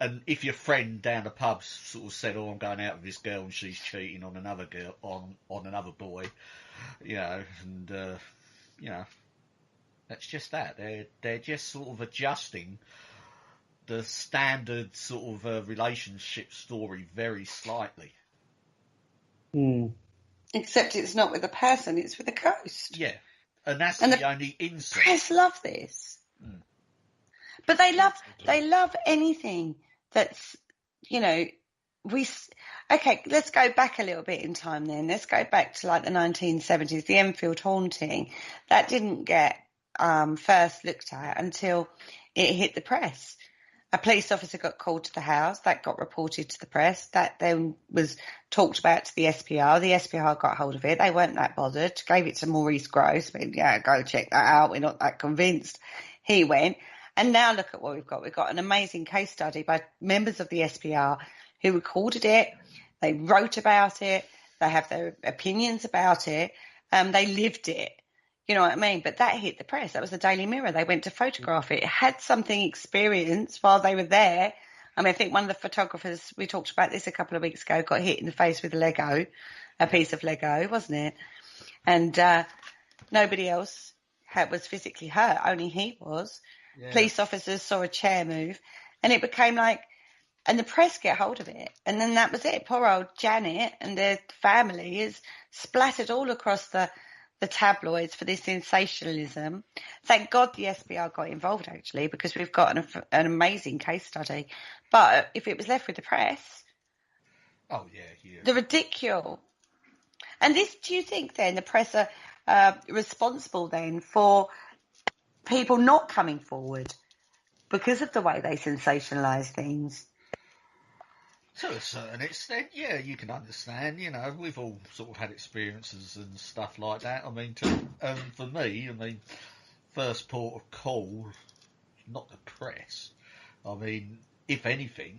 and if your friend down the pub sort of said, "Oh, I'm going out with this girl and she's cheating on another girl on another boy," you know, and you know, that's just that. They're just sort of adjusting the standard sort of relationship story very slightly. Except it's not with a person; it's with a ghost. Yeah. And that's the only insight. Press love this. But they love anything that's, you know, okay, let's go back a little bit in time then. Let's go back to like the 1970s, the Enfield haunting. That didn't get first looked at until it hit the press. A police officer got called to the house. That got reported to the press. That then was talked about to the SPR. The SPR got hold of it. They weren't that bothered. Gave it to Maurice Gross. But, yeah, go check that out. We're not that convinced. He went. And now look at what we've got. We've got an amazing case study by members of the SPR who recorded it. They wrote about it. They have their opinions about it. They lived it. You know what I mean? But that hit the press. That was the Daily Mirror. They went to photograph it. It had something experienced while they were there. I mean, I think one of the photographers, we talked about this a couple of weeks ago, got hit in the face with a piece of Lego, wasn't it? And nobody else was physically hurt. Only he was. Yeah. Police officers saw a chair move. And it became like, and the press get hold of it. And then that was it. Poor old Janet and their family is splattered all across the tabloids for this sensationalism. Thank God the SBR got involved, actually, because we've got an amazing case study. But if it was left with the press, the ridicule. And this, do you think then the press are responsible then for people not coming forward because of the way they sensationalise things? To a certain extent, yeah, you can understand. You know, we've all sort of had experiences and stuff like that. I mean, for me, I mean, first port of call, not the press. I mean, if anything,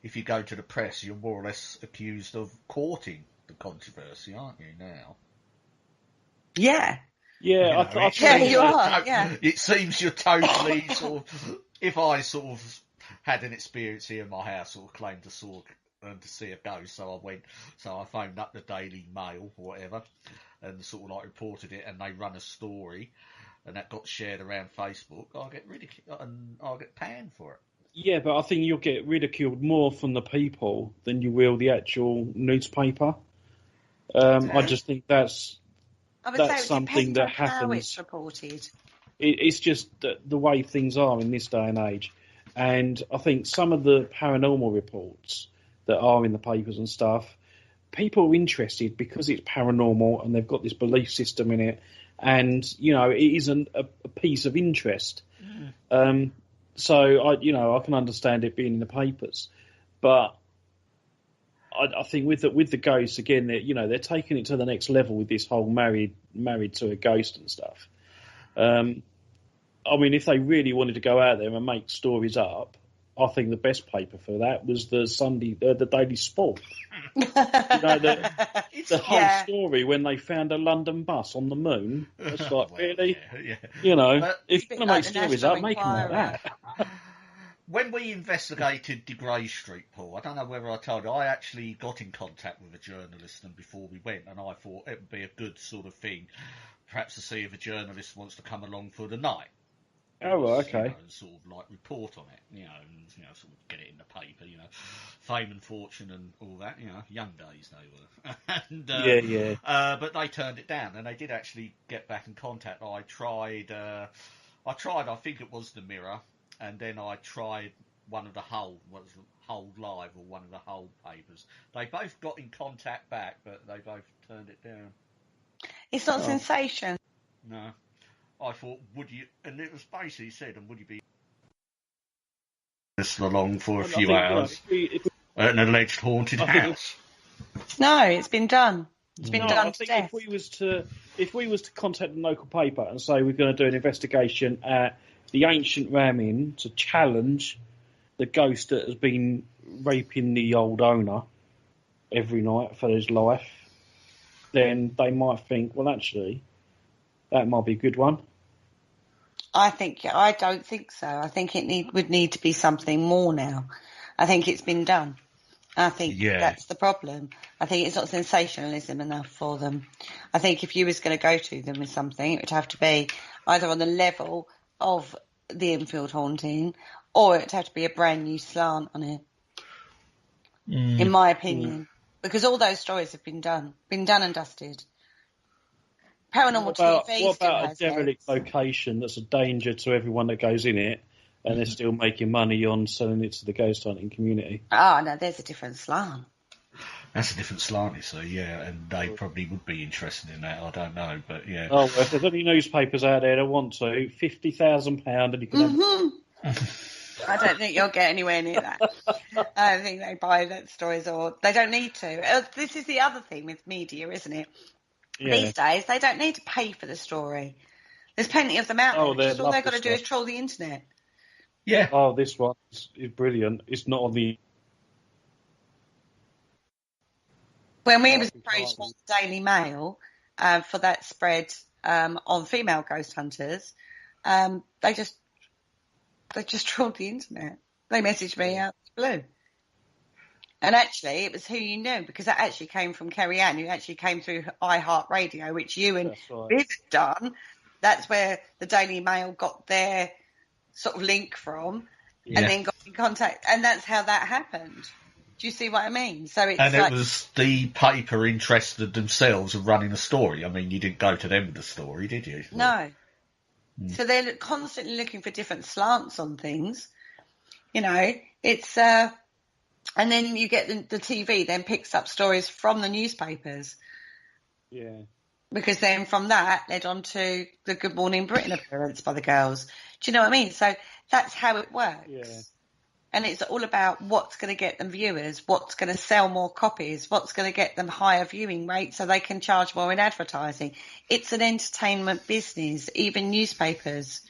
if you go to the press, you're more or less accused of courting the controversy, aren't you, now? Yeah. Yeah, You are. Yeah. It seems you're totally sort of. If I sort of had an experience here in my house, sort of claimed to see a ghost, so I phoned up the Daily Mail or whatever, and sort of like reported it, and they run a story, and that got shared around Facebook. I'll get ridiculed and I'll get panned for it. Yeah, but I think you'll get ridiculed more from the people than you will the actual newspaper. I just think that's something that happens. How it's reported. It's just the way things are in this day and age. And I think some of the paranormal reports that are in the papers and stuff, people are interested because it's paranormal and they've got this belief system in it. And, it isn't a piece of interest. So, I can understand it being in the papers. But I think with the ghosts, again, they're taking it to the next level with this whole married to a ghost and stuff. If they really wanted to go out there and make stories up, I think the best paper for that was the Daily Sport. The whole story when they found a London bus on the moon. It's like, really? Yeah. If you're going to make stories up, make them like that. When we investigated De Grey Street, Paul, I don't know whether I told you, I actually got in contact with a journalist and before we went, and I thought it would be a good sort of thing, perhaps to see if a journalist wants to come along for the night. Oh, okay. And sort of like report on it, and sort of get it in the paper, fame and fortune and all that, young days they were. And, but they turned it down, and they did actually get back in contact. I tried, I think it was the Mirror, and then I tried one of the Hull Live or one of the Hull papers. They both got in contact back, but they both turned it down. It's not sensation. No. I thought, would you, and it was basically said, and would you be along for a few hours at an alleged haunted house? No, it's been done. It's been done to death. If we was to contact the local paper and say we're going to do an investigation at the ancient Ram Inn to challenge the ghost that has been raping the old owner every night for his life, then they might think, well, actually, that might be a good one. I don't think so. I think it would need to be something more now. I think it's been done. I think that's the problem. I think it's not sensationalism enough for them. I think if you was going to go to them with something, it would have to be either on the level of the Enfield haunting, or it would have to be a brand new slant on it. In my opinion, because all those stories have been done and dusted. Paranormal TV. What about a derelict location that's a danger to everyone that goes in it, and they're still making money on selling it to the ghost hunting community? Oh, no, there's a different slant. That's a different slant, you see, and they probably would be interested in that, I don't know, but yeah. Oh, well, if there's any newspapers out there that want to, £50,000 and you can I don't think you'll get anywhere near that. I don't think they buy that stories, or they don't need to. This is the other thing with media, isn't it? Yeah. These days, they don't need to pay for the story. There's plenty of them out there. All they've got to do is troll the internet. Yeah. Oh, this one is brilliant. It's not on the... When we was approached by the Daily Mail for that spread on female ghost hunters, they just trolled the internet. They messaged me out of the blue. And actually, it was who you knew, because that actually came from Kerry Ann, who actually came through iHeartRadio, which you and Viv had done. That's where the Daily Mail got their sort of link from, and then got in contact. And that's how that happened. Do you see what I mean? So it's it was the paper interested themselves in running a story. I mean, you didn't go to them with the story, did you? No. So they're constantly looking for different slants on things. It's... and then you get the TV then picks up stories from the newspapers. Yeah. Because then from that led on to the Good Morning Britain appearance by the girls. Do you know what I mean? So that's how it works. Yeah. And it's all about what's going to get them viewers, what's going to sell more copies, what's going to get them higher viewing rates so they can charge more in advertising. It's an entertainment business, even newspapers.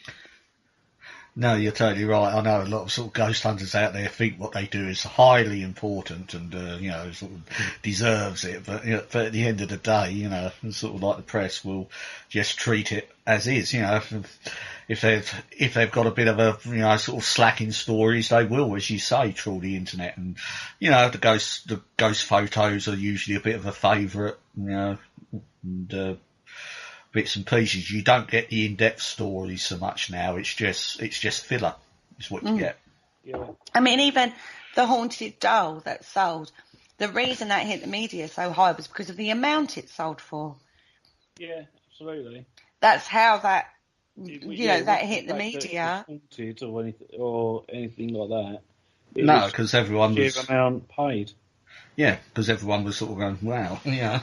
No, you're totally right. I know a lot of sort of ghost hunters out there think what they do is highly important and, sort of deserves it. But, but at the end of the day, sort of like the press will just treat it as is, If they've got a bit of a, sort of slacking stories, they will, as you say, trawl the internet. And, the ghost photos are usually a bit of a favourite, and, bits and pieces. You don't get the in-depth stories so much now. It's just filler. Is what you get. Yeah. I mean, even the haunted doll that sold. The reason that hit the media so high was because of the amount it sold for. Yeah, absolutely. That's how that that it hit the media. Haunted or anything like that. No, because everyone was amount paid. Yeah, because everyone was sort of going, wow, yeah.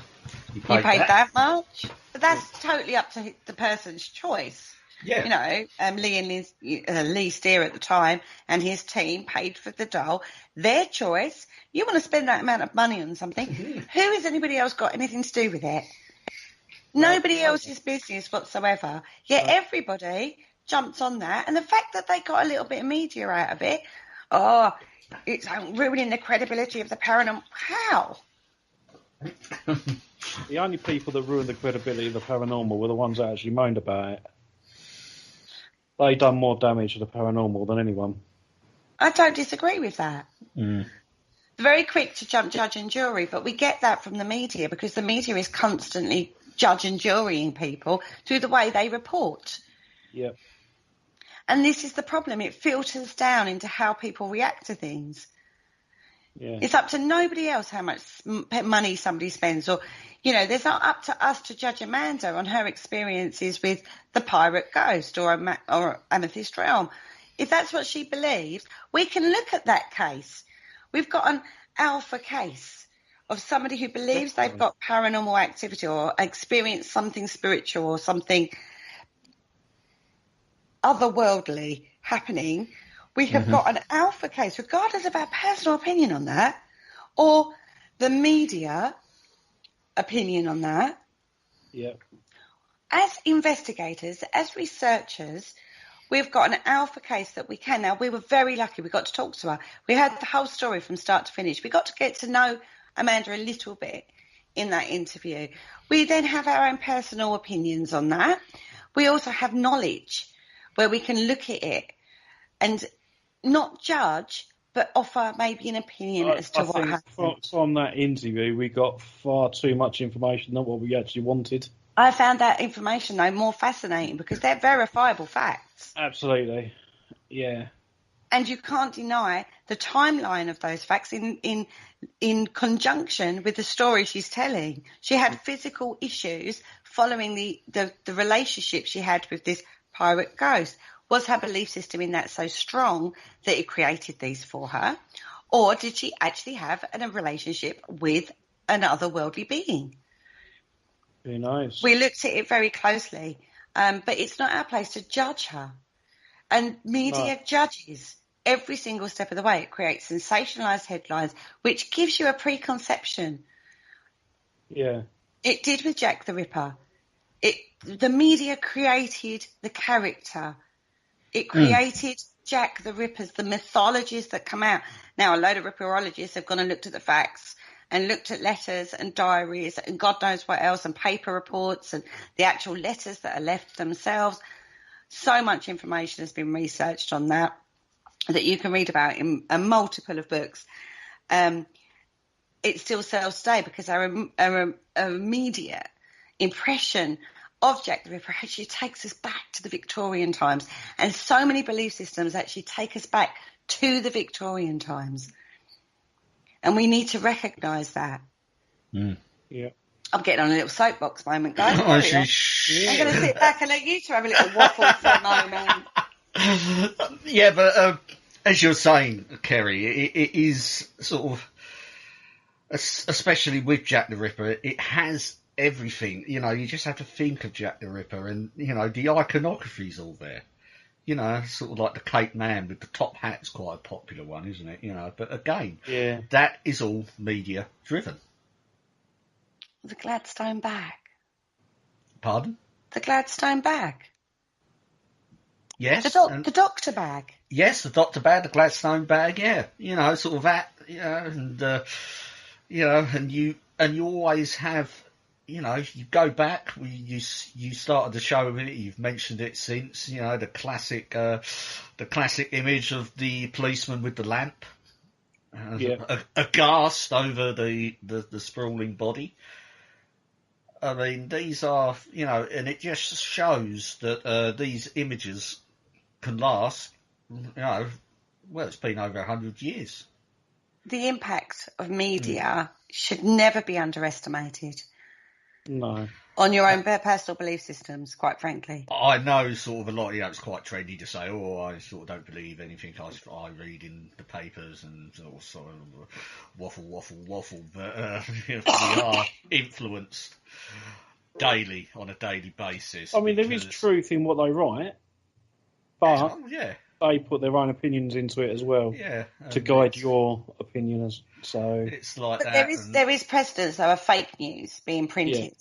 You paid that much? But that's totally up to the person's choice. Yeah. Lee Steer at the time and his team paid for the doll. Their choice. You want to spend that amount of money on something. Who has anybody else got anything to do with it? Nobody else's business whatsoever. Yet everybody jumped on that. And the fact that they got a little bit of media out of it, it's ruining the credibility of the paranormal. How? The only people that ruined the credibility of the paranormal were the ones that actually moaned about it. They done more damage to the paranormal than anyone. I don't disagree with that. Mm. Very quick to jump judge and jury, but we get that from the media because the media is constantly judge and jurying people through the way they report. Yep. And this is the problem. It filters down into how people react to things. Yeah. It's up to nobody else how much money somebody spends. Or, there's not up to us to judge Amanda on her experiences with the pirate ghost or Amethyst Realm. If that's what she believes, we can look at that case. We've got an alpha case of somebody who believes they've got paranormal activity or experienced something spiritual or something otherworldly happening. We have got an alpha case, regardless of our personal opinion on that, or the media opinion on that. Yeah. As investigators, as researchers, we've got an alpha case that we can. Now, we were very lucky. We got to talk to her. We heard the whole story from start to finish. We got to get to know Amanda a little bit in that interview. We then have our own personal opinions on that. We also have knowledge where we can look at it and not judge, but offer maybe an opinion as to what happened. From that interview, we got far too much information than what we actually wanted. I found that information, though, more fascinating because they're verifiable facts. Absolutely. Yeah. And you can't deny the timeline of those facts in conjunction with the story she's telling. She had physical issues following the relationship she had with this pirate ghost. Was her belief system in that so strong that it created these for her? Or did she actually have a relationship with an otherworldly being? Who knows? We looked at it very closely, but it's not our place to judge her. And media judges every single step of the way. It creates sensationalised headlines, which gives you a preconception. Yeah. It did with Jack the Ripper. The media created the character. It created Jack the Rippers, the mythologies that come out. Now, a load of ripperologists have gone and looked at the facts and looked at letters and diaries and God knows what else and paper reports and the actual letters that are left themselves. So much information has been researched on that you can read about in a multiple of books. It still sells today because our immediate impression of Jack the Ripper actually takes us back to the Victorian times. And so many belief systems actually take us back to the Victorian times. And we need to recognise that. Mm. Yeah. I'm getting on a little soapbox moment, guys. Oh, I'm going to sit back and let you two have a little waffle for a moment. Yeah, but as you're saying, Kerry, it is sort of, especially with Jack the Ripper, it has everything. You just have to think of Jack the Ripper and, the iconography's all there. Sort of like the Cape Man with the top hat's quite a popular one, isn't it? But again, that is all media driven. The Gladstone bag. Pardon? The Gladstone bag. Yes. The doctor bag. Yes, the doctor bag, the Gladstone bag, yeah. You know, sort of that, you know, and, you know, and you always have, you know, you go back, you started the show with it, you've mentioned it since, you know, the classic image of the policeman with the lamp, aghast over the sprawling body. I mean, these are, you know, and it just shows that these images can last, you know, well, it's been over 100 years. The impact of media should never be underestimated. No. On your own personal belief systems, quite frankly. I know sort of a lot, you know, it's quite trendy to say, oh, I sort of don't believe anything I read in the papers and sort of waffle, but you know, we are influenced daily, on a daily basis. I mean, there is truth in what they write, but they put their own opinions into it as well to guide your opinion. So it's like but that. There is precedence, though, of fake news being printed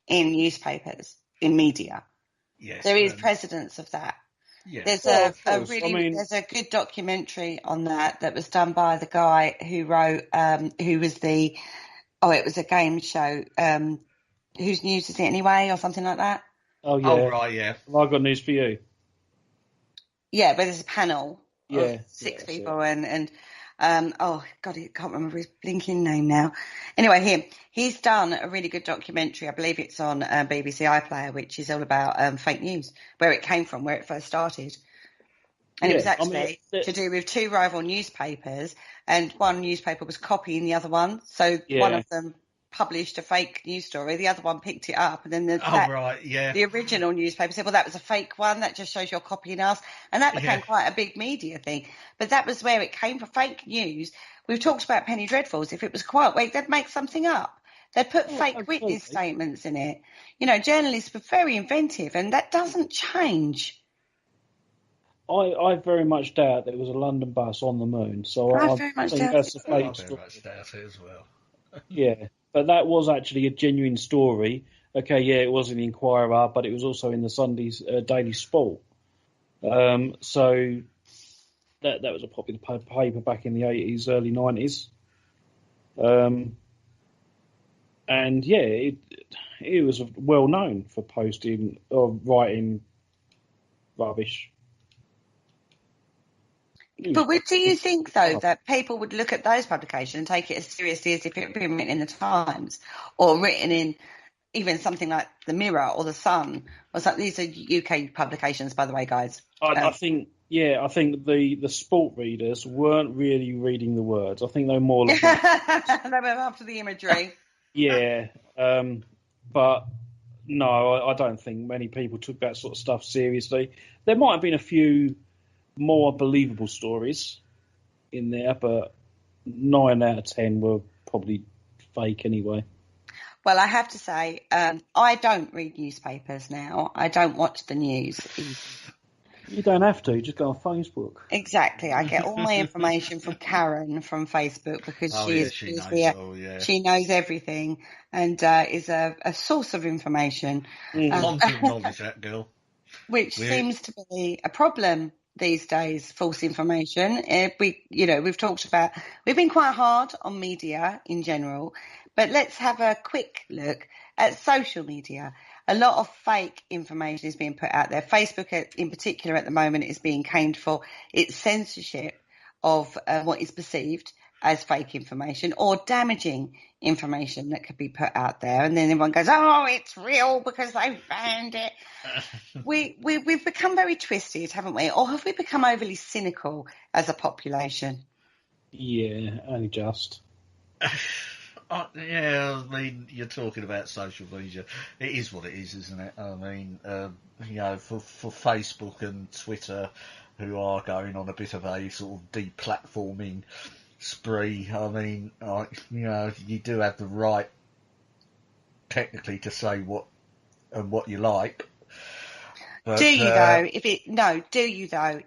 in newspapers, in media. Yes, there is precedence of that. Yes. There's a good documentary on that was done by the guy who wrote, who was it was a game show, Whose News Is It Anyway, or something like that. Oh, yeah. Oh, right, yeah. Well, I've got news for you. Yeah, but there's a panel of 6 people and oh God, I can't remember his blinking name now. Anyway, he's done a really good documentary. I believe it's on BBC iPlayer, which is all about fake news, where it came from, where it first started. And it was actually to do with 2 rival newspapers, and one newspaper was copying the other one. So one of them published a fake news story, the other one picked it up, and then the original newspaper said, well, that was a fake one, that just shows you're copying us, and that became quite a big media thing. But that was where it came from, fake news. We've talked about Penny Dreadfuls. If it was Quiet Week, they'd make something up. They'd put fake witness statements in it. You know, journalists were very inventive, and that doesn't change. I very much doubt there was a London bus on the moon, so I very much think doubt that's a fake story. I very much doubt it as well. Yeah. But that was actually a genuine story. Okay, it was in the Inquirer, but it was also in the Sunday's Daily Sport. So that was a popular paper back in the 80s, early 90s. And it was well known for posting or writing rubbish. But do you think, though, that people would look at those publications and take it as seriously as if it had been written in the Times or written in even something like the Mirror or the Sun or something? These are UK publications, by the way, guys. I think the sport readers weren't really reading the words. I think they were more looking they were after the imagery. But no, I don't think many people took that sort of stuff seriously. There might have been a few more believable stories in there, but 9 out of 10 were probably fake anyway. Well, I have to say, I don't read newspapers now. I don't watch the news. You don't have to. Just go on Facebook. Exactly. I get all my information from Karen from Facebook because she knows everything and is a source of information. Lots of knowledge, that girl. Which seems to be a problem these days, false information. We've talked about, we've been quite hard on media in general, but let's have a quick look at social media. A lot of fake information is being put out there. Facebook in particular at the moment is being caned for its censorship of what is perceived as fake information or damaging information that could be put out there. And then everyone goes, oh, it's real because they banned it. We've become very twisted, haven't we? Or have we become overly cynical as a population? Yeah, only just. I mean, you're talking about social media. It is what it is, isn't it? I mean, for Facebook and Twitter, who are going on a bit of a sort of deplatforming spree. I mean, you do have the right, technically, to say what you like. But, do you though?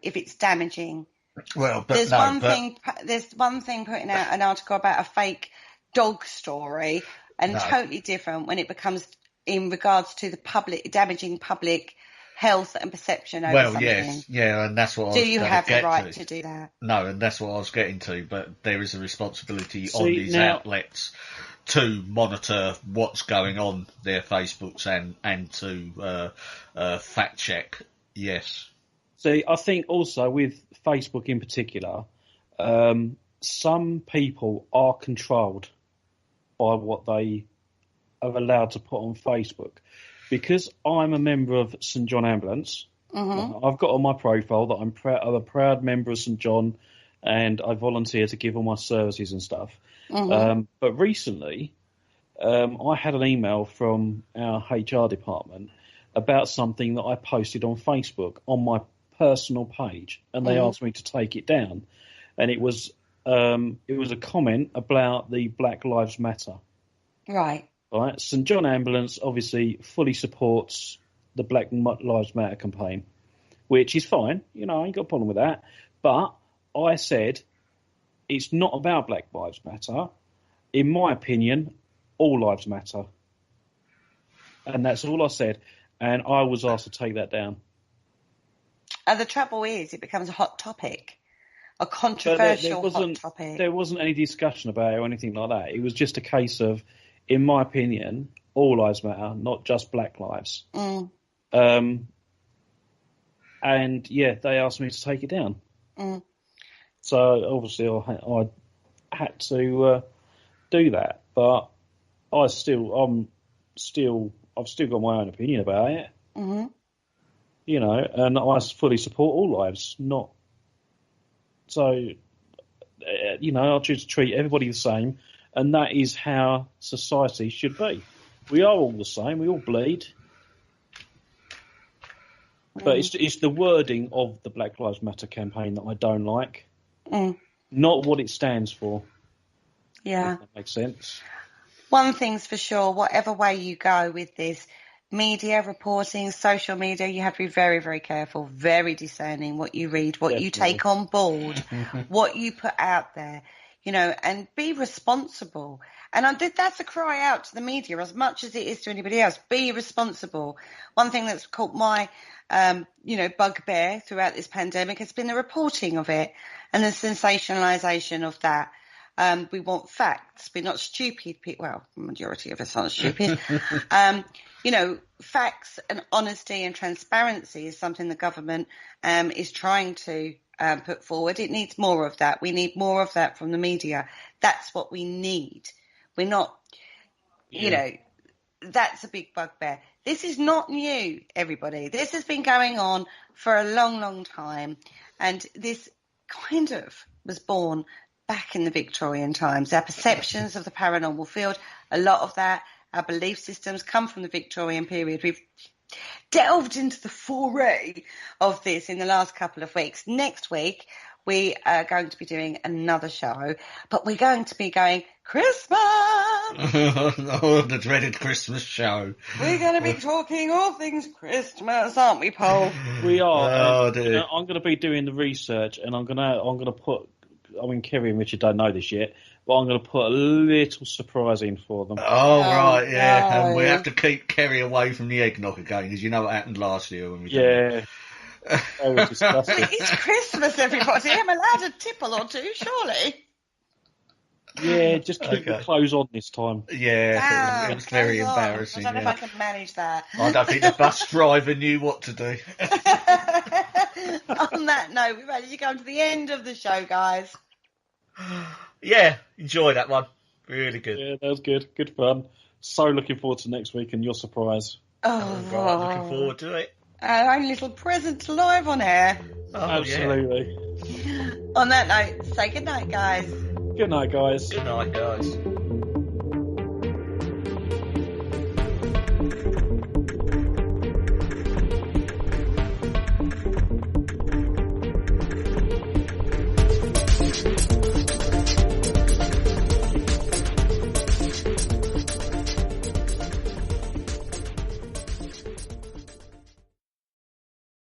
If it's damaging? Well, there's one thing putting out an article about a fake dog story, and totally different when it becomes in regards to the public, damaging public health and perception over Well, something. yes, yeah, and that's what I was Do you gonna have the get right to. to do that? No, and that's what I was getting to, but there is a responsibility on See, these now- outlets to monitor what's going on their Facebooks and to fact check. Yes. See, I think also with Facebook in particular, some people are controlled by what they are allowed to put on Facebook. Because I'm a member of St John Ambulance, I've got on my profile that I'm a proud member of St John, and I volunteer to give all my services and stuff. But recently, I had an email from our HR department about something that I posted on Facebook on my personal page, and they asked me to take it down. And it was a comment about the Black Lives Matter. Right. Right. St John Ambulance obviously fully supports the Black Lives Matter campaign, which is fine. You know, I ain't got a problem with that. But I said it's not about Black Lives Matter. In my opinion, all lives matter. And that's all I said. And I was asked to take that down. And the trouble is, it becomes a hot topic, a But controversial hot topic. there wasn't any discussion about it or anything like that. It was just a case of, in my opinion, all lives matter, not just Black lives. And yeah, they asked me to take it down. So obviously I had to do that, but I've still got my own opinion about it. You know, and I fully support all lives, not so. You know, I choose to treat everybody the same, and that is how society should be. We are all the same. We all bleed. But it's the wording of the Black Lives Matter campaign that I don't like, not what it stands for. Yeah. If that makes sense. One thing's for sure, whatever way you go with this, media, reporting, social media, you have to be very, very careful, very discerning what you read, what you take on board, what you put out there, you know, and be responsible. And that's a cry out to the media as much as it is to anybody else. Be responsible. One thing that's caught my, bugbear throughout this pandemic has been the reporting of it and the sensationalisation of that. We want facts. We're not stupid people. Well, the majority of us aren't stupid. Facts and honesty and transparency is something the government is trying to put forward. It needs more of that. We need more of that from the media. That's what we need. We're not, that's a big bugbear. This is not new, everybody. This has been going on for a long, long time. And this kind of was born back in the Victorian times. Our perceptions of the paranormal field, a lot of that, our belief systems come from the Victorian period. We've delved into the foray of this in the last couple of weeks. Next week, we are going to be doing another show, but we're going to be going Christmas. Oh, the dreaded Christmas show. We're going to be talking all things Christmas, aren't we, Paul? We are. Oh, dear. I'm going to be doing the research, and I'm going to put. I mean, Kerry and Richard don't know this yet, but I'm going to put a little surprise in for them. Oh, right, yeah. no. And we have to keep Kerry away from the eggnog again, because you know what happened last year when we did it. Yeah. That was disgusting. It's Christmas, everybody. I'm allowed a tipple or two, surely. Yeah, just keep your clothes on this time. Yeah, it was very clothes on. embarrassing. I don't know if I can manage that. I don't think the bus driver knew what to do. On that note, we're ready to come to the end of the show, guys. Yeah, enjoy that one. Really good. Yeah, that was good. Good fun. So looking forward to next week and your surprise. Oh, Right, looking forward to it. Our own little present live on air. Oh, Absolutely. On that note, say good night, guys. Good night, guys. Yeah. Good night, guys.